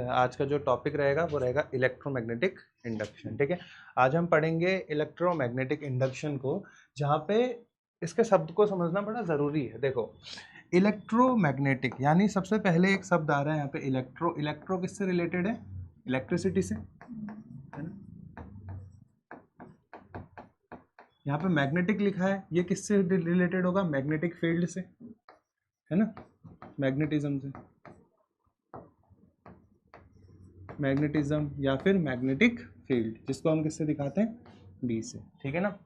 आज का जो टॉपिक रहेगा वो रहेगा इलेक्ट्रोमैग्नेटिक इंडक्शन। ठीक है, आज हम पढ़ेंगे इलेक्ट्रोमैग्नेटिक इंडक्शन को, जहाँ पे इसके शब्द को समझना बड़ा ज़रूरी है। देखो, इलेक्ट्रोमैग्नेटिक यानी सबसे पहले एक शब्द आ रहा है यहाँ पे इलेक्ट्रो। इलेक्ट्रो किससे रिलेटेड है? इलेक्ट्रिसिटी से, है ना। यहाँ पे मैग्नेटिक लिखा है, ये किससे रिलेटेड होगा? मैग्नेटिक फील्ड से, है ना, मैग्नेटिज्म से, मैग्नेटिज्म या फिर मैग्नेटिक फील्ड, जिसको हम किससे दिखाते हैं? बी से। ठीक है ना।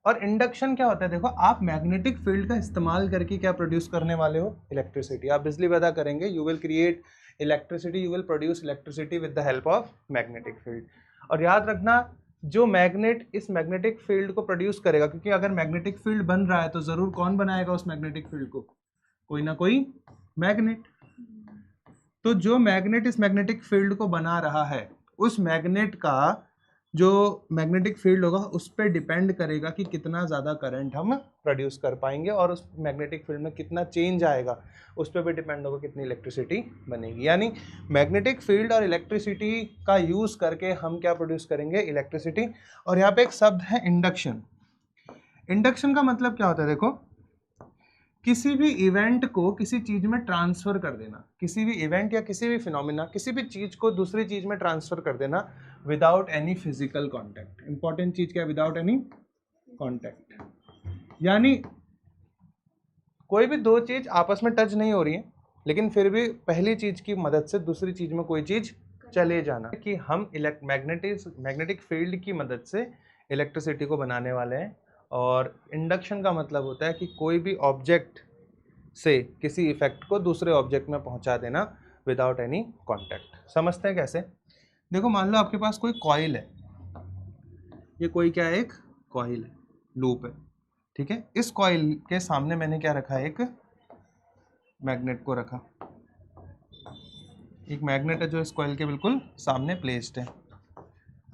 और इंडक्शन क्या होता है? देखो, आप मैग्नेटिक फील्ड का इस्तेमाल करके क्या प्रोड्यूस करने वाले हो? इलेक्ट्रिसिटी। आप बिजली पैदा करेंगे, you will create electricity, you will produce electricity with the help of magnetic field. और याद रखना, जो मैग्नेट इस मैग्नेटिक फील्ड को प्रोड्यूस करेगा, क्योंकि अगर मैग्नेटिक फील्ड बन रहा है तो जरूर कौन बनाएगा उस मैग्नेटिक फील्ड को? कोई ना कोई मैग्नेट। तो जो मैग्नेट इस मैग्नेटिक फील्ड को बना रहा है, उस मैग्नेट का जो मैग्नेटिक फील्ड होगा उस पर डिपेंड करेगा कि कितना ज़्यादा करंट हम प्रोड्यूस कर पाएंगे, और उस मैग्नेटिक फील्ड में कितना चेंज आएगा उस पर भी डिपेंड होगा कितनी इलेक्ट्रिसिटी बनेगी। यानी मैग्नेटिक फील्ड और इलेक्ट्रिसिटी का यूज़ करके हम क्या प्रोड्यूस करेंगे? इलेक्ट्रिसिटी। और यहाँ पे एक शब्द है इंडक्शन। इंडक्शन का मतलब क्या होता है? देखो, किसी भी इवेंट को किसी चीज में ट्रांसफर कर देना, किसी भी इवेंट या किसी भी फिनोमिना, किसी भी चीज को दूसरी चीज में ट्रांसफर कर देना without any physical contact. Important चीज क्या है? Without any contact. यानी कोई भी दो चीज आपस में टच नहीं हो रही है, लेकिन फिर भी पहली चीज की मदद से दूसरी चीज में कोई चीज चले जाना, कि हम मैग्नेटिक फील्ड की मदद से इलेक्ट्रिसिटी को बनाने वाले हैं। और इंडक्शन का मतलब होता है कि कोई भी ऑब्जेक्ट से किसी इफेक्ट को दूसरे ऑब्जेक्ट में पहुंचा देना विदाउट एनी कांटेक्ट। समझते हैं कैसे? देखो, मान लो आपके पास कोई कॉइल है, ये कोई क्या है? एक कॉइल है, लूप है। ठीक है, इस कॉइल के सामने मैंने क्या रखा है? एक मैग्नेट को रखा। एक मैग्नेट है जो इस कॉइल के बिल्कुल सामने प्लेस्ड है।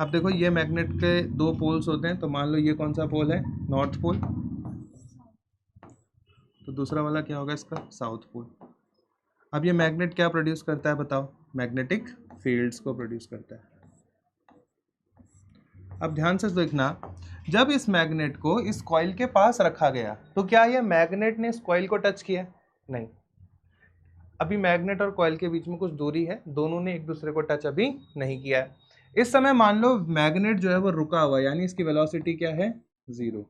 अब देखो, ये मैग्नेट के दो पोल्स होते हैं, तो मान लो ये कौन सा पोल है? North pole. तो दूसरा वाला क्या होगा इसका? South pole. अब ये मैग्नेट क्या प्रोड्यूस करता है बताओ? मैग्नेटिक फील्ड्स को प्रोड्यूस करता है। अब ध्यान से देखना, जब इस मैग्नेट को इस कॉइल के पास रखा गया तो क्या ये मैग्नेट ने इस कॉइल को टच किया? नहीं। अभी मैग्नेट और कॉइल के बीच में कुछ दूरी है, दोनों ने एक दूसरे को टच अभी नहीं किया है। इस समय मान लो मैग्नेट जो है वो रुका हुआ है, यानी इसकी वेलोसिटी क्या है? 0।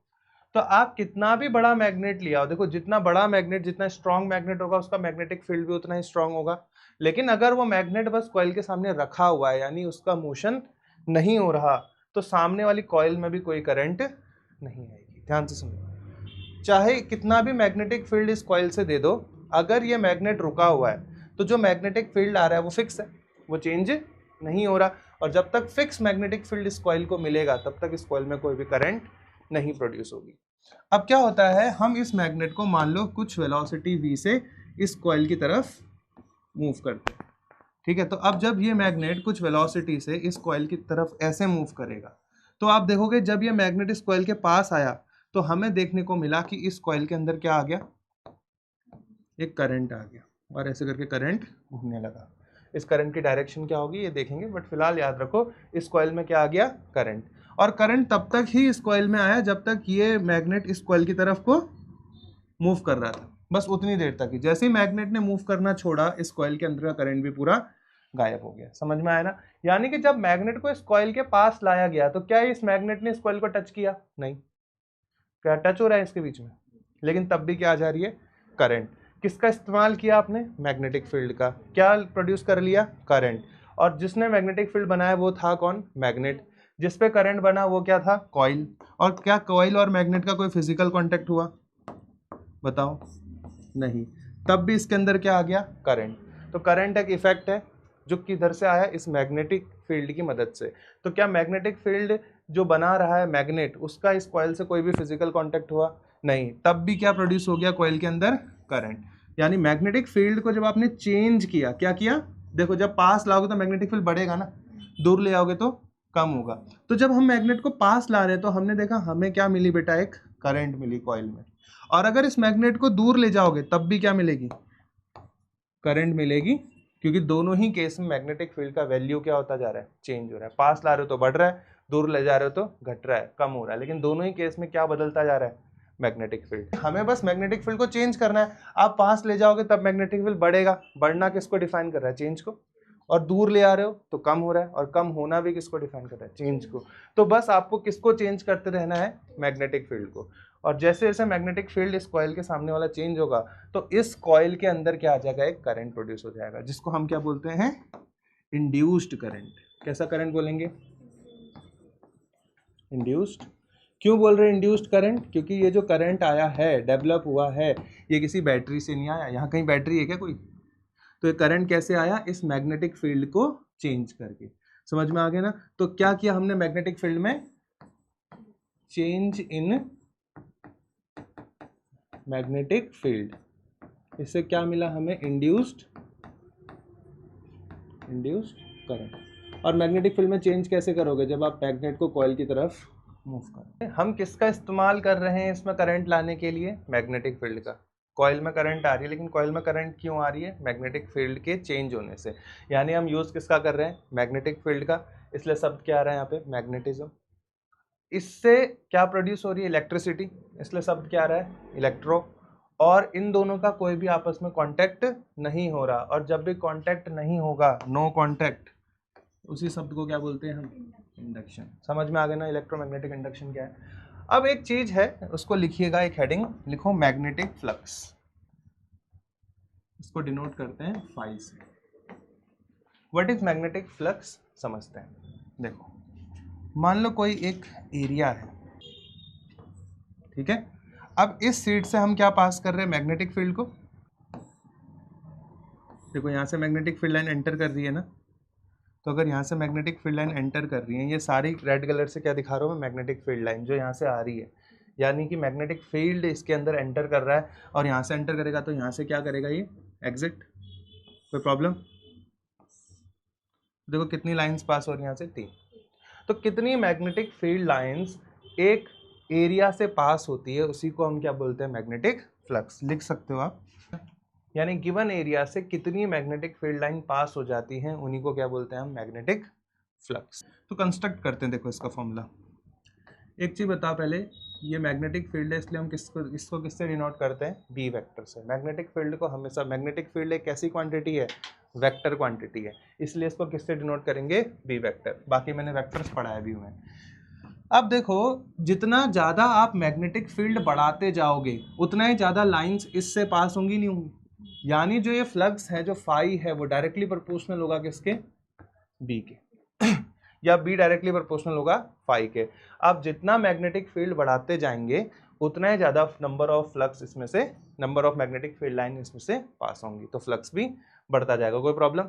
तो आप कितना भी बड़ा मैग्नेट लिया हो, देखो जितना बड़ा मैग्नेट, जितना स्ट्रॉन्ग मैग्नेट होगा उसका मैग्नेटिक फील्ड भी उतना ही स्ट्रॉन्ग होगा। लेकिन अगर वो मैग्नेट बस कॉइल के सामने रखा हुआ है, यानी उसका मोशन नहीं हो रहा, तो सामने वाली कॉइल में भी कोई करंट नहीं आएगी। ध्यान से सुनो, चाहे कितना भी मैग्नेटिक फील्ड इस कॉइल से दे दो, अगर ये मैग्नेट रुका हुआ है तो जो मैग्नेटिक फील्ड आ रहा है वो फिक्स है, वो चेंज नहीं हो रहा। और जब तक फिक्स मैग्नेटिक फील्ड इस कॉइल को मिलेगा तब तक इस कॉइल में कोई भी करंट नहीं प्रोड्यूस होगी। अब क्या होता है, हम इस मैग्नेट को मान लो कुछ वेलोसिटी v से इस कॉइल की तरफ मूव करते हैं। ठीक है, तो अब जब ये मैग्नेट कुछ वेलोसिटी से इस कॉइल की तरफ ऐसे मूव करेगा, तो आप देखोगे जब ये मैग्नेट इस कॉइल के पास आया तो हमें देखने को मिला कि इस कॉइल के अंदर क्या आ गया? एक करंट आ गया, और ऐसे करके करंट घूमने लगा। इस करंट की डायरेक्शन क्या होगी ये देखेंगे, बट फिलहाल याद रखो इस कॉइल में क्या आ गया? करंट। और करंट तब तक ही इस कॉइल में आया जब तक ये मैग्नेट इस कॉइल की तरफ को मूव कर रहा था, बस उतनी देर तक ही। जैसे ही मैग्नेट ने मूव करना छोड़ा, इस कॉइल के अंदर का करंट भी पूरा गायब हो गया। समझ में आया ना? यानी कि जब मैग्नेट को इस कॉइल के पास लाया गया तो क्या इस मैग्नेट ने इस कॉइल को टच किया? नहीं। क्या टच हो रहा है इसके बीच में? लेकिन तब भी क्या आ जा रही है? करंट। किसका इस्तेमाल किया आपने? मैग्नेटिक फील्ड का। क्या प्रोड्यूस कर लिया? करंट। और जिसने मैग्नेटिक फील्ड बनाया वो था कौन? मैग्नेट। जिस पे करंट बना वो क्या था? कॉइल। और क्या कॉइल और मैग्नेट का कोई फिजिकल कांटेक्ट हुआ? बताओ, नहीं। तब भी इसके अंदर क्या आ गया? करंट। तो करंट एक इफेक्ट है जो किधर से आया? इस मैग्नेटिक फील्ड की मदद से। तो क्या मैग्नेटिक फील्ड जो बना रहा है मैग्नेट, उसका इस कॉइल से कोई भी फिजिकल कांटेक्ट हुआ? नहीं। तब भी क्या प्रोड्यूस हो गया कॉइल के अंदर? करंट। यानी मैग्नेटिक फील्ड को जब आपने चेंज किया, क्या किया? देखो, जब पास लाओगे तो मैग्नेटिक फील्ड बढ़ेगा ना, दूर ले आओगे तो कम होगा। तो जब हम मैग्नेट को पास ला रहे हैं तो हमने देखा हमें क्या मिली बेटा? एक करंट मिली कॉइल में। और अगर इस मैग्नेट को दूर ले जाओगे तब भी क्या मिलेगी? करंट मिलेगी क्योंकि दोनों ही केस में मैग्नेटिक फील्ड का वैल्यू क्या होता जा रहा है, चेंज हो रहा है। पास ला रहे हो तो बढ़ रहा है, दूर ले जा रहे हो तो घट रहा है, कम हो रहा है, लेकिन दोनों ही केस में क्या बदलता जा रहा है, मैग्नेटिक फील्ड। हमें बस मैग्नेटिक फील्ड को चेंज करना है। आप पास ले जाओगे तब मैग्नेटिक फील्ड बढ़ेगा, बढ़ना किसको डिफाइन कर रहा है, चेंज को, और दूर ले आ रहे हो तो कम हो रहा है, और कम होना भी किसको डिफाइन कर रहा है, चेंज को। तो बस आपको किसको चेंज करते रहना है, मैग्नेटिक फील्ड को। और जैसे जैसे मैग्नेटिक फील्ड इस कॉइल के सामने वाला चेंज होगा तो इस कॉइल के अंदर क्या आ जाएगा, एक करंट प्रोड्यूस हो जाएगा, जिसको हम क्या बोलते हैं, इंड्यूस्ड करंट। कैसा करंट बोलेंगे, इंड्यूस्ड। क्यों बोल रहे हैं इंड्यूस्ड करंट, क्योंकि ये जो करंट आया है, डेवलप हुआ है, ये किसी बैटरी से नहीं आया। यहाँ कहीं बैटरी है क्या कोई, तो ये करंट कैसे आया, इस मैग्नेटिक फील्ड को चेंज करके। समझ में आ गया ना। तो क्या किया हमने मैग्नेटिक फील्ड में, चेंज इन मैग्नेटिक फील्ड, इससे क्या मिला हमें, इंड्यूस्ड करंट। और मैग्नेटिक फील्ड में चेंज कैसे करोगे, जब आप मैग्नेट को कॉइल की तरफ मूव करें। हम किसका इस्तेमाल कर रहे हैं इसमें करंट लाने के लिए, मैग्नेटिक फील्ड का। कॉइल में करंट आ रही है, लेकिन कॉइल में करंट क्यों आ रही है, मैग्नेटिक फील्ड के चेंज होने से। यानी हम यूज किसका कर रहे हैं, मैग्नेटिक फील्ड का, इसलिए शब्द क्या आ रहा है यहाँ पे, मैग्नेटिज्म। इससे क्या प्रोड्यूस हो रही है, इलेक्ट्रिसिटी, इसलिए शब्द क्या आ रहा है, इलेक्ट्रो। और इन दोनों का कोई भी आपस में कांटेक्ट नहीं हो रहा, और जब भी कांटेक्ट नहीं होगा, नो कांटेक्ट, उसी शब्द को क्या बोलते हैं हम, इंडक्शन। समझ में आ गया ना, इलेक्ट्रोमैग्नेटिक इंडक्शन क्या है। अब एक चीज है, उसको लिखिएगा, एक हेडिंग लिखो, मैग्नेटिक फ्लक्स। इसको डिनोट करते हैं फाई से। व्हाट इज मैग्नेटिक फ्लक्स, समझते हैं। देखो, मान लो कोई एक एरिया है, ठीक है। अब इस शीट से हम क्या पास कर रहे हैं, मैग्नेटिक फील्ड को। देखो यहाँ से मैग्नेटिक फील्ड लाइन एंटर कर रही है ना, तो अगर यहाँ से मैग्नेटिक फील्ड लाइन एंटर कर रही है, ये सारी रेड कलर से क्या दिखा रहा हूँ मैं, मैग्नेटिक फील्ड लाइन जो यहाँ से आ रही है, यानी कि मैग्नेटिक फील्ड इसके अंदर एंटर कर रहा है, और यहाँ से एंटर करेगा तो यहाँ से क्या करेगा, ये एग्जिट। कोई प्रॉब्लम, देखो कितनी लाइंस पास हो रही है, यहाँ से 3। तो कितनी मैग्नेटिक फील्ड लाइंस एक एरिया से पास होती है, उसी को हम क्या बोलते हैं, मैग्नेटिक फ्लक्स। लिख सकते हो आप, यानी गिवन एरिया से कितनी मैग्नेटिक फील्ड लाइन पास हो जाती हैं, उन्हीं को क्या बोलते हैं हम, मैग्नेटिक फ्लक्स। तो कंस्ट्रक्ट करते हैं, देखो इसका फॉर्मूला। एक चीज बताओ पहले, ये मैग्नेटिक फील्ड है, इसलिए हम इसको किससे डिनोट करते हैं, बी वेक्टर से। मैग्नेटिक फील्ड को हमेशा, मैग्नेटिक फील्ड एक कैसी क्वांटिटी है, वेक्टर क्वांटिटी है, इसलिए इसको किससे डिनोट करेंगे, बी वेक्टर। बाकी मैंने वेक्टर्स पढ़ाया भी हुए हैं। अब देखो, जितना ज़्यादा आप मैग्नेटिक फील्ड बढ़ाते जाओगे, उतना ही ज़्यादा लाइंस इससे पास होंगी, नहीं होंगी। यानी जो ये फ्लक्स है, जो फाई है, वो डायरेक्टली प्रोपोर्शनल होगा किसके, बी के, या बी डायरेक्टली प्रोपोर्शनल होगा फाई के। अब जितना मैग्नेटिक फील्ड बढ़ाते जाएंगे, उतना ही ज़्यादा नंबर ऑफ फ्लक्स इसमें से, number of magnetic field line इसमें से पास होंगी, तो फ्लक्स भी बढ़ता जाएगा। कोई प्रॉब्लम।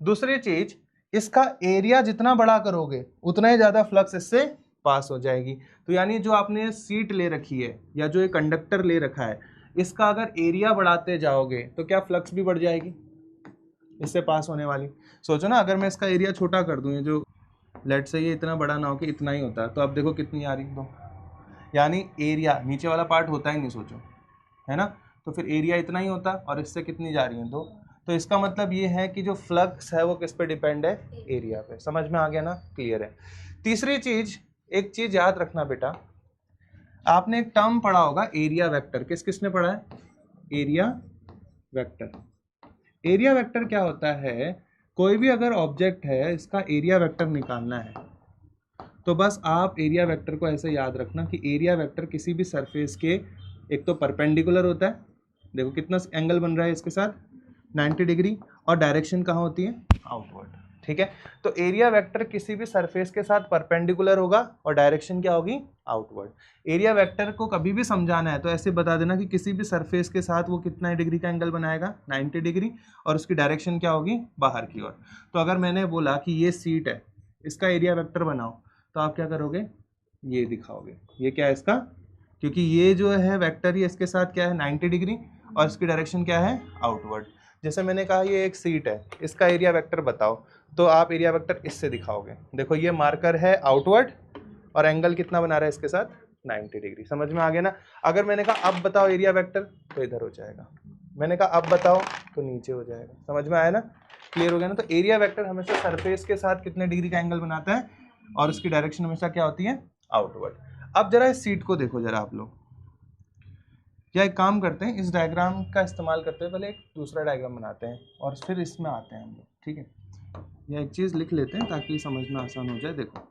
दूसरी चीज, इसका एरिया जितना बड़ा करोगे, उतना ही ज़्यादा फ्लक्स इससे पास हो जाएगी। तो यानी जो आपने सीट ले रखी है, या जो एक कंडक्टर ले रखा है, इसका अगर एरिया बढ़ाते जाओगे तो क्या फ्लक्स भी बढ़ जाएगी इससे पास होने वाली। सोचो ना, अगर मैं इसका एरिया छोटा कर दूं, ये जो लेट से ये इतना बड़ा ना हो कि इतना ही होता है, तो अब देखो कितनी आ रही है, 2। यानी एरिया, नीचे वाला पार्ट होता ही नहीं, सोचो, है ना, तो फिर एरिया इतना ही होता, और इससे कितनी जा रही है, 2। तो इसका मतलब ये है कि जो फ्लक्स है वो किस पे डिपेंड है, एरिया पे। समझ में आ गया ना, क्लियर है। तीसरी चीज, एक चीज याद रखना बेटा, आपने एक टर्म पढ़ा होगा, एरिया वेक्टर। किसने पढ़ा है, एरिया वेक्टर। एरिया वेक्टर क्या होता है, कोई भी अगर ऑब्जेक्ट है, इसका एरिया वेक्टर निकालना है, तो बस आप एरिया वेक्टर को ऐसे याद रखना कि एरिया वेक्टर किसी भी सरफेस के, एक तो परपेंडिकुलर होता है, देखो कितना एंगल बन रहा है इसके साथ, 90 डिग्री, और डायरेक्शन कहाँ होती है, आउटवर्ड। ठीक है, तो एरिया वेक्टर किसी भी सरफेस के साथ परपेंडिकुलर होगा, और डायरेक्शन क्या होगी, आउटवर्ड। एरिया वेक्टर को कभी भी समझाना है तो ऐसे बता देना कि किसी भी सरफेस के साथ वो कितना डिग्री का एंगल बनाएगा, 90 डिग्री, और उसकी डायरेक्शन क्या होगी, बाहर की ओर। तो अगर मैंने बोला कि ये सीट है, इसका एरिया वेक्टर बनाओ, तो आप क्या करोगे, ये दिखाओगे, ये क्या है इसका, क्योंकि ये जो है वेक्टर, ये इसके साथ क्या है, 90 डिग्री, और इसकी डायरेक्शन क्या है, आउटवर्ड। जैसे मैंने कहा ये एक सीट है, इसका एरिया वेक्टर बताओ, तो आप एरिया वेक्टर इससे दिखाओगे। देखो ये मार्कर है आउटवर्ड, और एंगल कितना बना रहा है इसके साथ, 90 डिग्री। समझ में आ गया ना। अगर मैंने कहा अब बताओ एरिया वेक्टर, तो इधर हो जाएगा। मैंने कहा अब बताओ, तो नीचे हो जाएगा। समझ में आया ना। क्लियर हो गया ना। तो एरिया वेक्टर हमेशा सरफेस के साथ कितने डिग्री का एंगल बनाता है और उसकी डायरेक्शन हमेशा क्या होती है, आउटवर्ड। अब जरा इस सीट को देखो जरा आप लोग, या एक काम करते हैं, इस डायग्राम का इस्तेमाल करते हैं, पहले एक दूसरा डायग्राम बनाते हैं और फिर इसमें आते हैं हम लोग, ठीक है। या एक चीज़ लिख लेते हैं ताकि समझना आसान हो जाए। देखो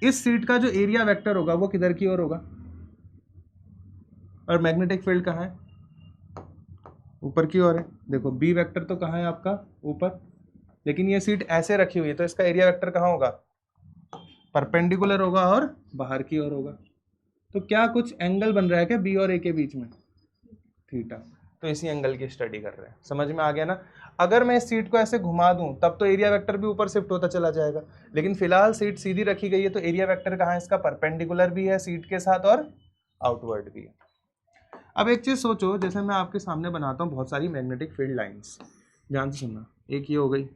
इस सीट का जो एरिया वेक्टर होगा वो किधर की ओर होगा, और मैग्नेटिक फील्ड कहाँ है, ऊपर की ओर है। देखो बी वेक्टर तो कहाँ है आपका, ऊपर, लेकिन ये सीट ऐसे रखी हुई है तो इसका एरिया वेक्टर कहाँ होगा, परपेंडिकुलर होगा और बाहर की ओर होगा। तो क्या कुछ एंगल बन रहा है क्या बी और ए के बीच में, थीटा। तो इसी एंगल की स्टडी कर रहे हैं, समझ में आ गया ना। अगर मैं इस सीट को ऐसे घुमा दूं तब तो एरिया वेक्टर भी ऊपर शिफ्ट होता चला जाएगा, लेकिन फिलहाल सीट सीधी रखी गई है तो एरिया वेक्टर कहाँ है, इसका परपेंडिकुलर भी है सीट के साथ और आउटवर्ड भी है। अब एक चीज सोचो, जैसे मैं आपके सामने बनाता हूँ बहुत सारी मैग्नेटिक फील्ड लाइंस, ध्यान से सुनना, एक ये हो गई,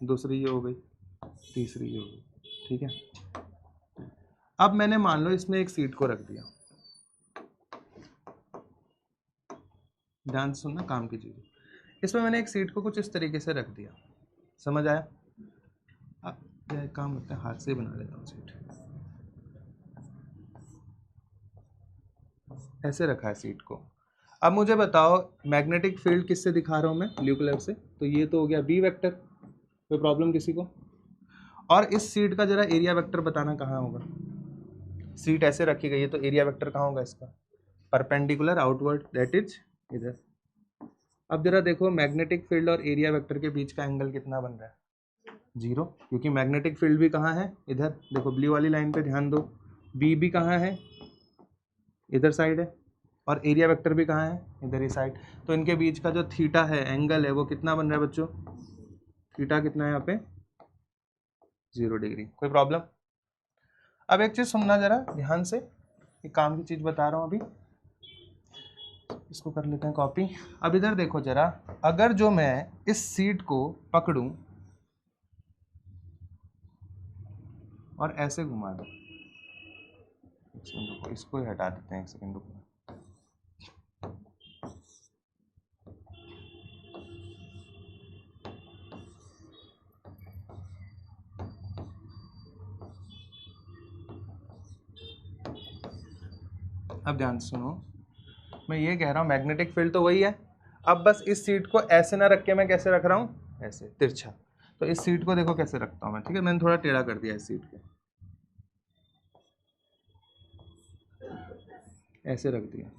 दूसरी ये हो गई, तीसरी ये हो गई, ठीक है। अब मैंने मान लो इसमें एक सीट को रख दिया, ध्यान से सुनना, काम की चीज, इसमें मैंने एक सीट को कुछ इस तरीके से रख दिया, समझ आया। अब यह काम करते हैं, हाथ से बना लेता हूँ सीट, ऐसे रखा है सीट को। अब मुझे बताओ मैग्नेटिक फील्ड किससे दिखा रहा हूँ मैं, ब्लू कलर से, तो ये तो हो गया बी वेक्टर, कोई प्रॉब्लम किसी को। और इस सीट का जरा एरिया वेक्टर बताना कहाँ होगा, सीट ऐसे रखी गई है तो एरिया वेक्टर कहाँ होगा इसका, परपेंडिकुलर आउटवर्ड, दैट इज इधर। अब जरा देखो मैग्नेटिक फील्ड और एरिया वेक्टर के बीच का एंगल कितना बन रहा है, 0, क्योंकि मैग्नेटिक फील्ड भी कहाँ है, इधर। देखो ब्लू वाली लाइन पे ध्यान दो, बी भी कहाँ है, इधर साइड है, और एरिया वेक्टर भी कहाँ है, इधर ही साइड। तो इनके बीच का जो थीटा है, एंगल है, वो कितना बन रहा है बच्चों, थीटा कितना है यहाँ पे, 0 डिग्री। कोई प्रॉब्लम। अब एक चीज सुनना जरा ध्यान से, एक काम की चीज बता रहा हूँ अभी, इसको कर लेते हैं कॉपी। अब इधर देखो जरा, अगर जो मैं इस सीट को पकड़ूं और ऐसे घुमा दूं, एक सेकंड रुको, इसको ही हटा देते हैं, एक सेकंड रुको। अब ध्यान से सुनो, मैं ये कह रहा हूँ मैग्नेटिक फील्ड तो वही है, अब बस इस सीट को ऐसे ना रख के मैं कैसे रख रहा हूँ, ऐसे तिरछा। तो इस सीट को देखो कैसे रखता हूँ मैं, ठीक है, मैंने थोड़ा टेढ़ा कर दिया इस सीट को, ऐसे रख दिया।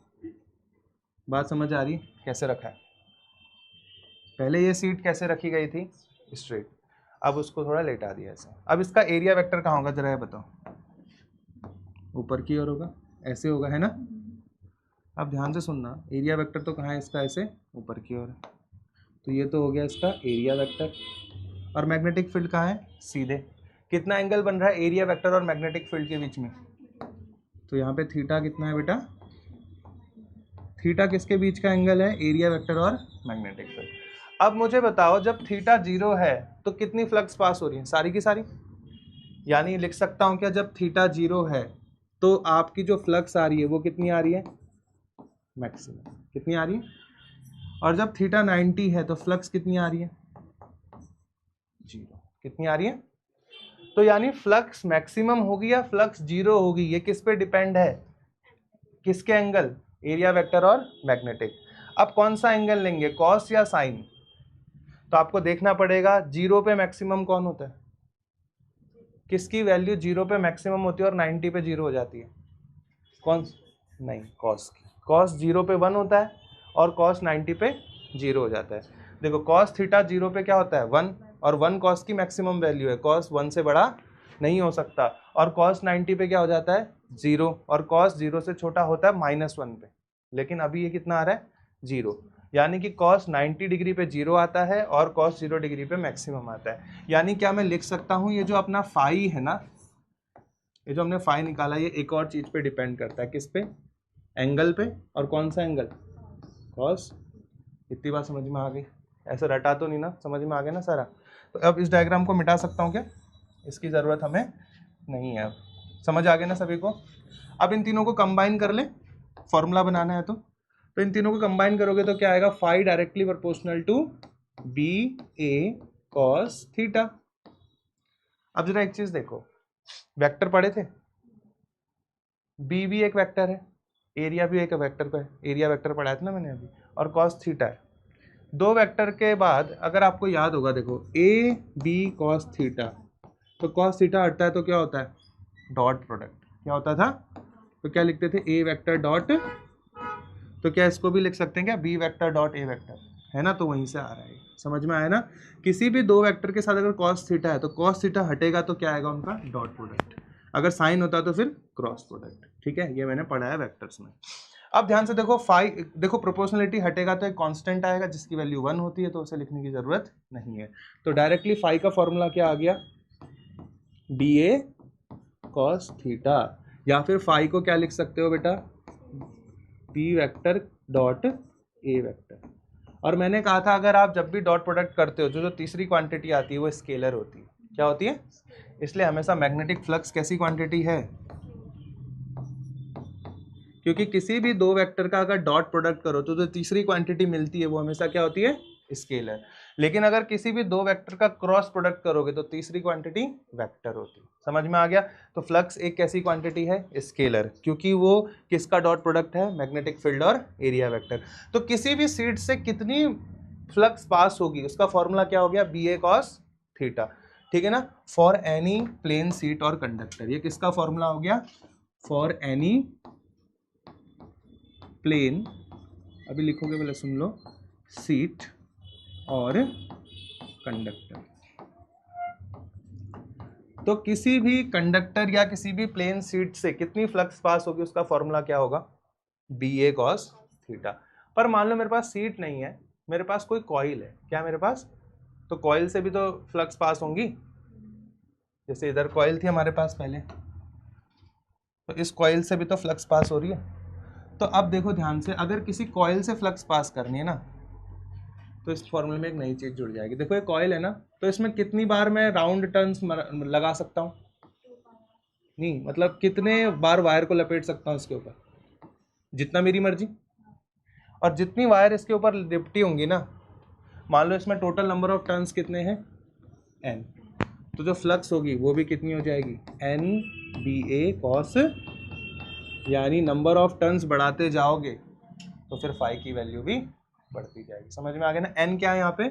बात समझ आ रही कैसे रखा है, पहले ये सीट कैसे रखी गई थी, स्ट्रेट, अब उसको थोड़ा लेटा दिया ऐसे। अब इसका एरिया वेक्टर कहाँ होगा जरा ये बताओ, ऊपर की ओर होगा, ऐसे होगा, है ना। अब ध्यान से सुनना, एरिया वेक्टर तो कहाँ है इसका, ऐसे ऊपर की ओर है, तो ये तो हो गया इसका एरिया वेक्टर। और मैग्नेटिक फील्ड कहाँ है, सीधे। कितना एंगल बन रहा है एरिया वेक्टर और मैग्नेटिक फील्ड के बीच में, तो यहाँ पे थीटा कितना है बेटा, थीटा किसके बीच का एंगल है, एरिया वेक्टर और मैग्नेटिक फील्ड। अब मुझे बताओ जब थीटा 0 है तो कितनी फ्लक्स पास हो रही है, सारी की सारी। यानी लिख सकता हूँ क्या, जब थीटा 0 है तो आपकी जो फ्लक्स आ रही है वो कितनी आ रही है, मैक्सिमम, कितनी आ रही है। और जब थीटा 90 है तो फ्लक्स कितनी आ रही है, 0, कितनी आ रही है। तो यानी फ्लक्स मैक्सिमम होगी या फ्लक्स 0 होगी, ये किस पे डिपेंड है, किसके एंगल, एरिया वेक्टर और मैग्नेटिक। अब कौन सा एंगल लेंगे, कॉस या साइन, तो आपको देखना पड़ेगा 0 पे मैक्सिमम कौन होता है, किसकी वैल्यू 0 पे मैक्सिमम होती है और 90 पे 0 हो जाती है, कौन, नहीं, कॉस की। कॉस 0 पे 1 होता है और कॉस 90 पे 0 हो जाता है। देखो कॉस थीटा 0 पे क्या होता है, 1, और 1 कॉस की मैक्सिमम वैल्यू है, कॉस 1 से बड़ा नहीं हो सकता। और कॉस 90 पे क्या हो जाता है, 0, और कॉस 0 से छोटा होता है -1 पे, लेकिन अभी ये कितना आ रहा है, 0। यानी कि कॉस 90 डिग्री पे 0 आता है और कॉस 0 डिग्री पे मैक्सिमम आता है। यानी क्या मैं लिख सकता हूँ, ये जो अपना फाई है ना, ये जो हमने फाई निकाला, ये एक और चीज पे डिपेंड करता है, किस पे, एंगल पे, और कौन सा एंगल, कॉस। इतनी बात समझ में आ गई, ऐसे रटा तो नहीं ना, समझ में आ गया ना सारा। तो अब इस डायग्राम को मिटा सकता हूँ क्या, इसकी ज़रूरत हमें नहीं है। अब समझ आ गया ना सभी को। अब इन तीनों को कंबाइन कर ले, फॉर्मूला बनाना है तो इन तीनों को कंबाइन करोगे तो क्या आएगा, phi directly proportional to B A cos theta. अब जरा एक चीज देखो, वेक्टर पढ़े थे, बी भी एक वेक्टर है, एरिया भी एक वेक्टर का है, एरिया वेक्टर पढ़ाया था ना मैंने अभी, और कॉस थीटा है। दो वेक्टर के बाद अगर आपको याद होगा, देखो ए बी कॉस थीटा, तो कॉस थीटा हटता है तो क्या होता है, डॉट प्रोडक्ट। क्या होता था, तो क्या लिखते थे, ए वेक्टर डॉट, तो क्या इसको भी लिख सकते हैं क्या, B vector dot A vector, है ना, तो वहीं से आ रहा है, समझ में आया ना। किसी भी दो वेक्टर के साथ अगर कॉस थीटा है तो कॉस थीटा हटेगा तो क्या आएगा उनका, डॉट प्रोडक्ट। अगर साइन होता तो फिर क्रॉस प्रोडक्ट। ठीक है, ये मैंने पढ़ा है वेक्टर्स में। अब ध्यान से देखो, फाई देखो प्रोपोर्शनलिटी हटेगा तो एक कांस्टेंट आएगा जिसकी वैल्यू 1 होती है, तो उसे लिखने की जरूरत नहीं है। तो डायरेक्टली फाई का फॉर्मूला क्या आ गया, बी ए कॉस थीटा, या फिर फाई को क्या लिख सकते हो बेटा, B vector dot A vector. और मैंने कहा था अगर आप जब भी डॉट प्रोडक्ट करते हो, जो तीसरी क्वांटिटी आती है वो स्केलर होती है। क्या होती है, इसलिए हमेशा मैग्नेटिक फ्लक्स कैसी क्वांटिटी है, क्योंकि किसी भी दो वेक्टर का अगर डॉट प्रोडक्ट करो तो जो तीसरी क्वांटिटी मिलती है वो हमेशा क्या होती है, स्केलर। लेकिन अगर किसी भी दो वेक्टर का क्रॉस प्रोडक्ट करोगे तो तीसरी क्वांटिटी वेक्टर होती है। समझ में आ गया। तो फ्लक्स एक कैसी क्वांटिटी है, स्केलर, क्योंकि वो किसका डॉट प्रोडक्ट है, मैग्नेटिक फील्ड और एरिया वेक्टर। तो किसी भी सीट से कितनी फ्लक्स पास होगी उसका फॉर्मूला क्या हो गया, बी ए कॉस थीटा। ठीक है ना, फॉर एनी प्लेन सीट और कंडक्टर, ये किसका फॉर्मूला हो गया, फॉर एनी प्लेन, अभी लिखोगे बोले सुन लो, सीट और कंडक्टर। तो किसी भी कंडक्टर या किसी भी प्लेन सीट से कितनी फ्लक्स पास होगी उसका फॉर्मूला क्या होगा, बी ए कॉस थीटा। पर मान लो मेरे पास सीट नहीं है, मेरे पास कोई कॉइल है, क्या मेरे पास, तो कॉइल से भी तो फ्लक्स पास होंगी। जैसे इधर कॉइल थी हमारे पास पहले, तो इस कॉइल से भी तो फ्लक्स पास हो रही है। तो अब देखो ध्यान से, अगर किसी कॉइल से फ्लक्स पास करनी है ना, तो इस फॉर्मूले में एक नई चीज जुड़ जाएगी। देखो ये कॉइल है ना, तो इसमें कितनी बार मैं राउंड टर्न्स लगा सकता हूँ, नहीं मतलब कितने बार वायर को लपेट सकता हूँ इसके ऊपर, जितना मेरी मर्जी। और जितनी वायर इसके ऊपर लिपटी होंगी ना, मान लो इसमें टोटल नंबर ऑफ टर्न्स कितने हैं, n, तो जो फ्लक्स होगी वो भी कितनी हो जाएगी, n बी ए कॉस, यानी नंबर ऑफ टर्न्स बढ़ाते जाओगे तो फिर फाई की वैल्यू भी बढ़ती जाएगी। समझ में आ गया ना। n क्या है यहाँ पे,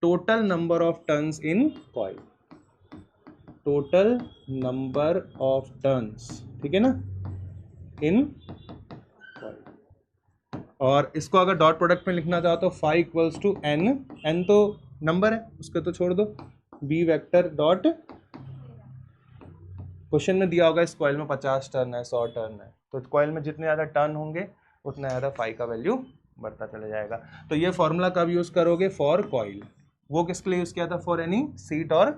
total number of turns in coil, total number of turns, ठीक है ना, इन कॉइल। और इसको अगर डॉट प्रोडक्ट में लिखना चाहो तो phi equals to n, n तो नंबर है उसको तो छोड़ दो, b वेक्टर डॉट, क्वेश्चन में दिया होगा इस कॉइल में 50 टर्न है, 100 टर्न है, तो कॉइल में जितने ज़्यादा टर्न होंगे उतना ज़्यादा फाई का वैल्यू बढ़ता चला जाएगा। तो ये फॉर्मूला कब यूज़ करोगे, फॉर कॉइल। वो किसके लिए यूज़ किया था, फॉर एनी सीट और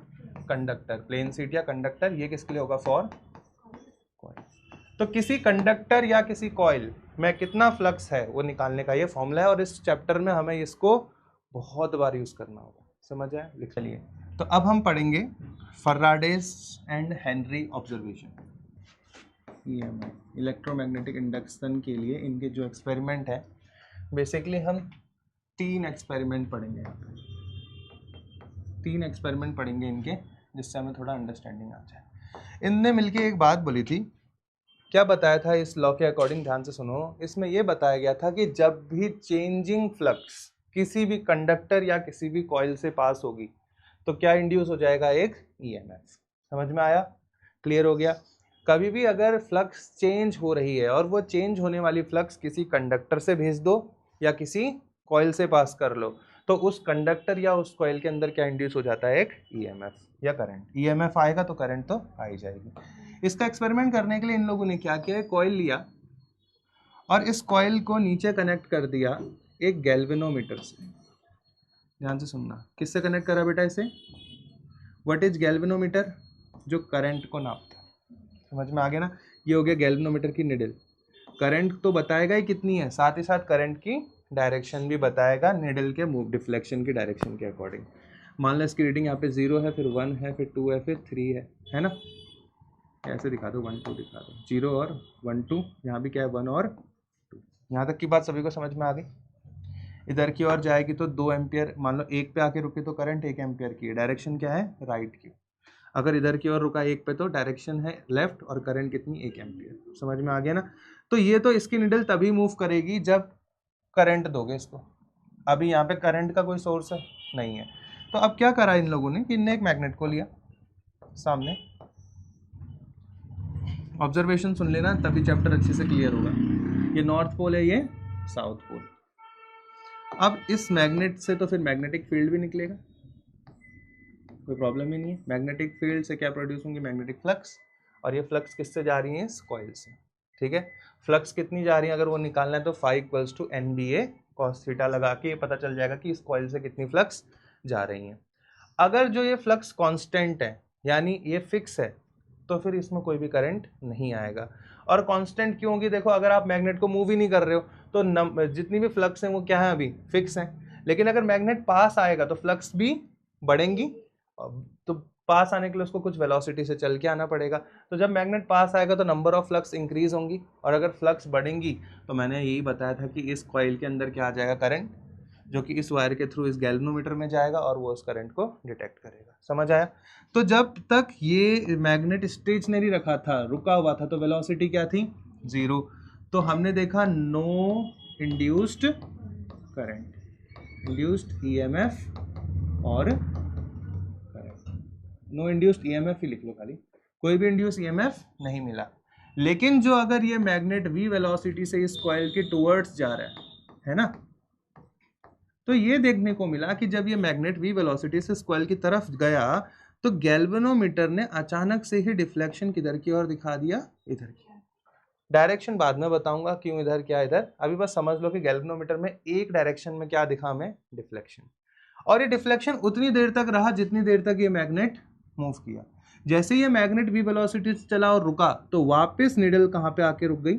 कंडक्टर, प्लेन सीट या कंडक्टर, ये किसके लिए होगा, फॉर कॉइल। तो किसी कंडक्टर या किसी कॉइल में कितना फ्लक्स है वो निकालने का ये फॉर्मूला है, और इस चैप्टर में हमें इसको बहुत बार यूज़ करना होगा। समझ आया, लिख चलिए। तो अब हम पढ़ेंगे Faraday's and Henry observation, EMI, electromagnetic induction के लिए इनके जो एक्सपेरिमेंट है, बेसिकली हम 3 एक्सपेरिमेंट पढ़ेंगे यहाँ पे, 3 एक्सपेरिमेंट पढ़ेंगे इनके, जिससे हमें थोड़ा अंडरस्टैंडिंग आ जाए। इनने मिलके एक बात बोली थी, क्या बताया था इस लॉ के अकॉर्डिंग, ध्यान से सुनो। इसमें यह बताया गया था कि जब भी चेंजिंग फ्लक्स किसी भी कंडक्टर या किसी भी कॉइल से पास होगी तो क्या इंड्यूस हो जाएगा, एक EMF। समझ में आया, क्लियर हो गया। कभी भी अगर फ्लक्स चेंज हो रही है और वो चेंज होने वाली फ्लक्स किसी कंडक्टर से भेज दो या किसी कॉइल से पास कर लो, तो उस कंडक्टर या उस कॉइल के अंदर क्या इंड्यूस हो जाता है, एक EMF या करंट। EMF आएगा तो करंट तो आ ही जाएगी। इसका एक्सपेरिमेंट करने के लिए इन लोगों ने क्या किया, कॉइल लिया और इस कॉइल को नीचे कनेक्ट कर दिया एक गैल्वेनोमीटर से। ध्यान से सुनना, किससे कनेक्ट करा बेटा इसे, व्हाट इज गैल्वेनोमीटर, जो करंट को नापता है। समझ में आ गया ना, ये हो गया गैल्वेनोमीटर की निडल। करंट तो बताएगा ही कितनी है, साथ ही साथ करंट की डायरेक्शन भी बताएगा निडल के मूव डिफ्लेक्शन की डायरेक्शन के अकॉर्डिंग। मान लो इसकी रीडिंग यहाँ पे 0 है, फिर 1 है, फिर 2 है, फिर 3 है ना, ऐसे दिखा दो, 1 2 दिखा दो, 0 और 1 2, यहाँ भी क्या है 1 और 2। यहाँ तक की बात सभी को समझ में आ गई। इधर की ओर जाएगी तो 2 एम्पियर, मान लो 1 पे आके रुके तो करंट 1 एम्पियर की है, डायरेक्शन क्या है, राइट की। अगर इधर की ओर रुका 1 पे तो डायरेक्शन है लेफ्ट और करंट कितनी, 1 एम्पियर। समझ में आ गया ना। तो ये तो इसकी निडल तभी मूव करेगी जब करंट दोगे इसको। अभी यहाँ पे करंट का कोई सोर्स है नहीं है। तो अब क्या करा इन लोगों ने कि इनने एक मैग्नेट को लिया सामने, ऑब्जर्वेशन सुन लेना तभी चैप्टर अच्छे से क्लियर होगा। ये नॉर्थ पोल है, ये साउथ पोल। अब इस मैग्नेट से तो फिर मैग्नेटिक फील्ड भी निकलेगा, कोई प्रॉब्लम ही नहीं है। मैग्नेटिक फील्ड से क्या प्रोड्यूस होंगी, मैग्नेटिक फ्लक्स, और ये फ्लक्स किससे जा रही है, इस कॉइल से। ठीक है, फ्लक्स कितनी जा रही है अगर वो निकालना है तो phi equals to NBA cos theta लगा के ये पता चल जाएगा कि इस कॉइल से कितनी फ्लक्स जा रही है। अगर जो ये फ्लक्स कांस्टेंट है यानी ये फिक्स है तो फिर इसमें कोई भी करंट नहीं आएगा। और कांस्टेंट क्यों होगी, देखो अगर आप मैग्नेट को मूव ही नहीं कर रहे हो तो जितनी भी फ्लक्स हैं वो क्या है, अभी फिक्स हैं। लेकिन अगर मैग्नेट पास आएगा तो फ्लक्स भी बढ़ेंगी, तो पास आने के लिए उसको कुछ वेलोसिटी से चल के आना पड़ेगा। तो जब मैग्नेट पास आएगा तो नंबर ऑफ फ्लक्स इंक्रीज होंगी, और अगर फ्लक्स बढ़ेंगी तो मैंने यही बताया था कि इस कॉइल के अंदर क्या आ जाएगा, करंट, जो कि इस वायर के थ्रू इस गैल्वेनोमीटर में जाएगा और वो उस करंट को डिटेक्ट करेगा। समझ आया। तो जब तक ये मैग्नेट स्टेशनरी रखा था, रुका हुआ था, तो वेलोसिटी क्या थी, 0। तो हमने देखा no induced current, induced EMF और नो इंड्यूस्ड EMF ही लिख लो खाली, कोई भी इंड्यूस्ड EMF नहीं मिला। लेकिन जो अगर ये मैग्नेट v वेलोसिटी से इस कॉइल के टुवर्ड्स जा रहा है ना, तो ये देखने को मिला कि जब ये मैग्नेट v वेलोसिटी से इस कॉइल की तरफ गया तो गैल्वेनोमीटर ने अचानक से ही डिफ्लेक्शन किधर की ओर दिखा दिया, इधर की। डायरेक्शन बाद में बताऊंगा क्यों इधर क्या इधर, अभी बस समझ लो कि गैल्वेनोमीटर में एक डायरेक्शन में क्या दिखा हमें, डिफ्लेक्शन। और ये डिफ्लेक्शन उतनी देर तक रहा जितनी देर तक ये मैग्नेट मूव किया। जैसे ये मैग्नेट v वेलोसिटी से चला और रुका तो वापस निडल कहाँ पे आके रुक गई,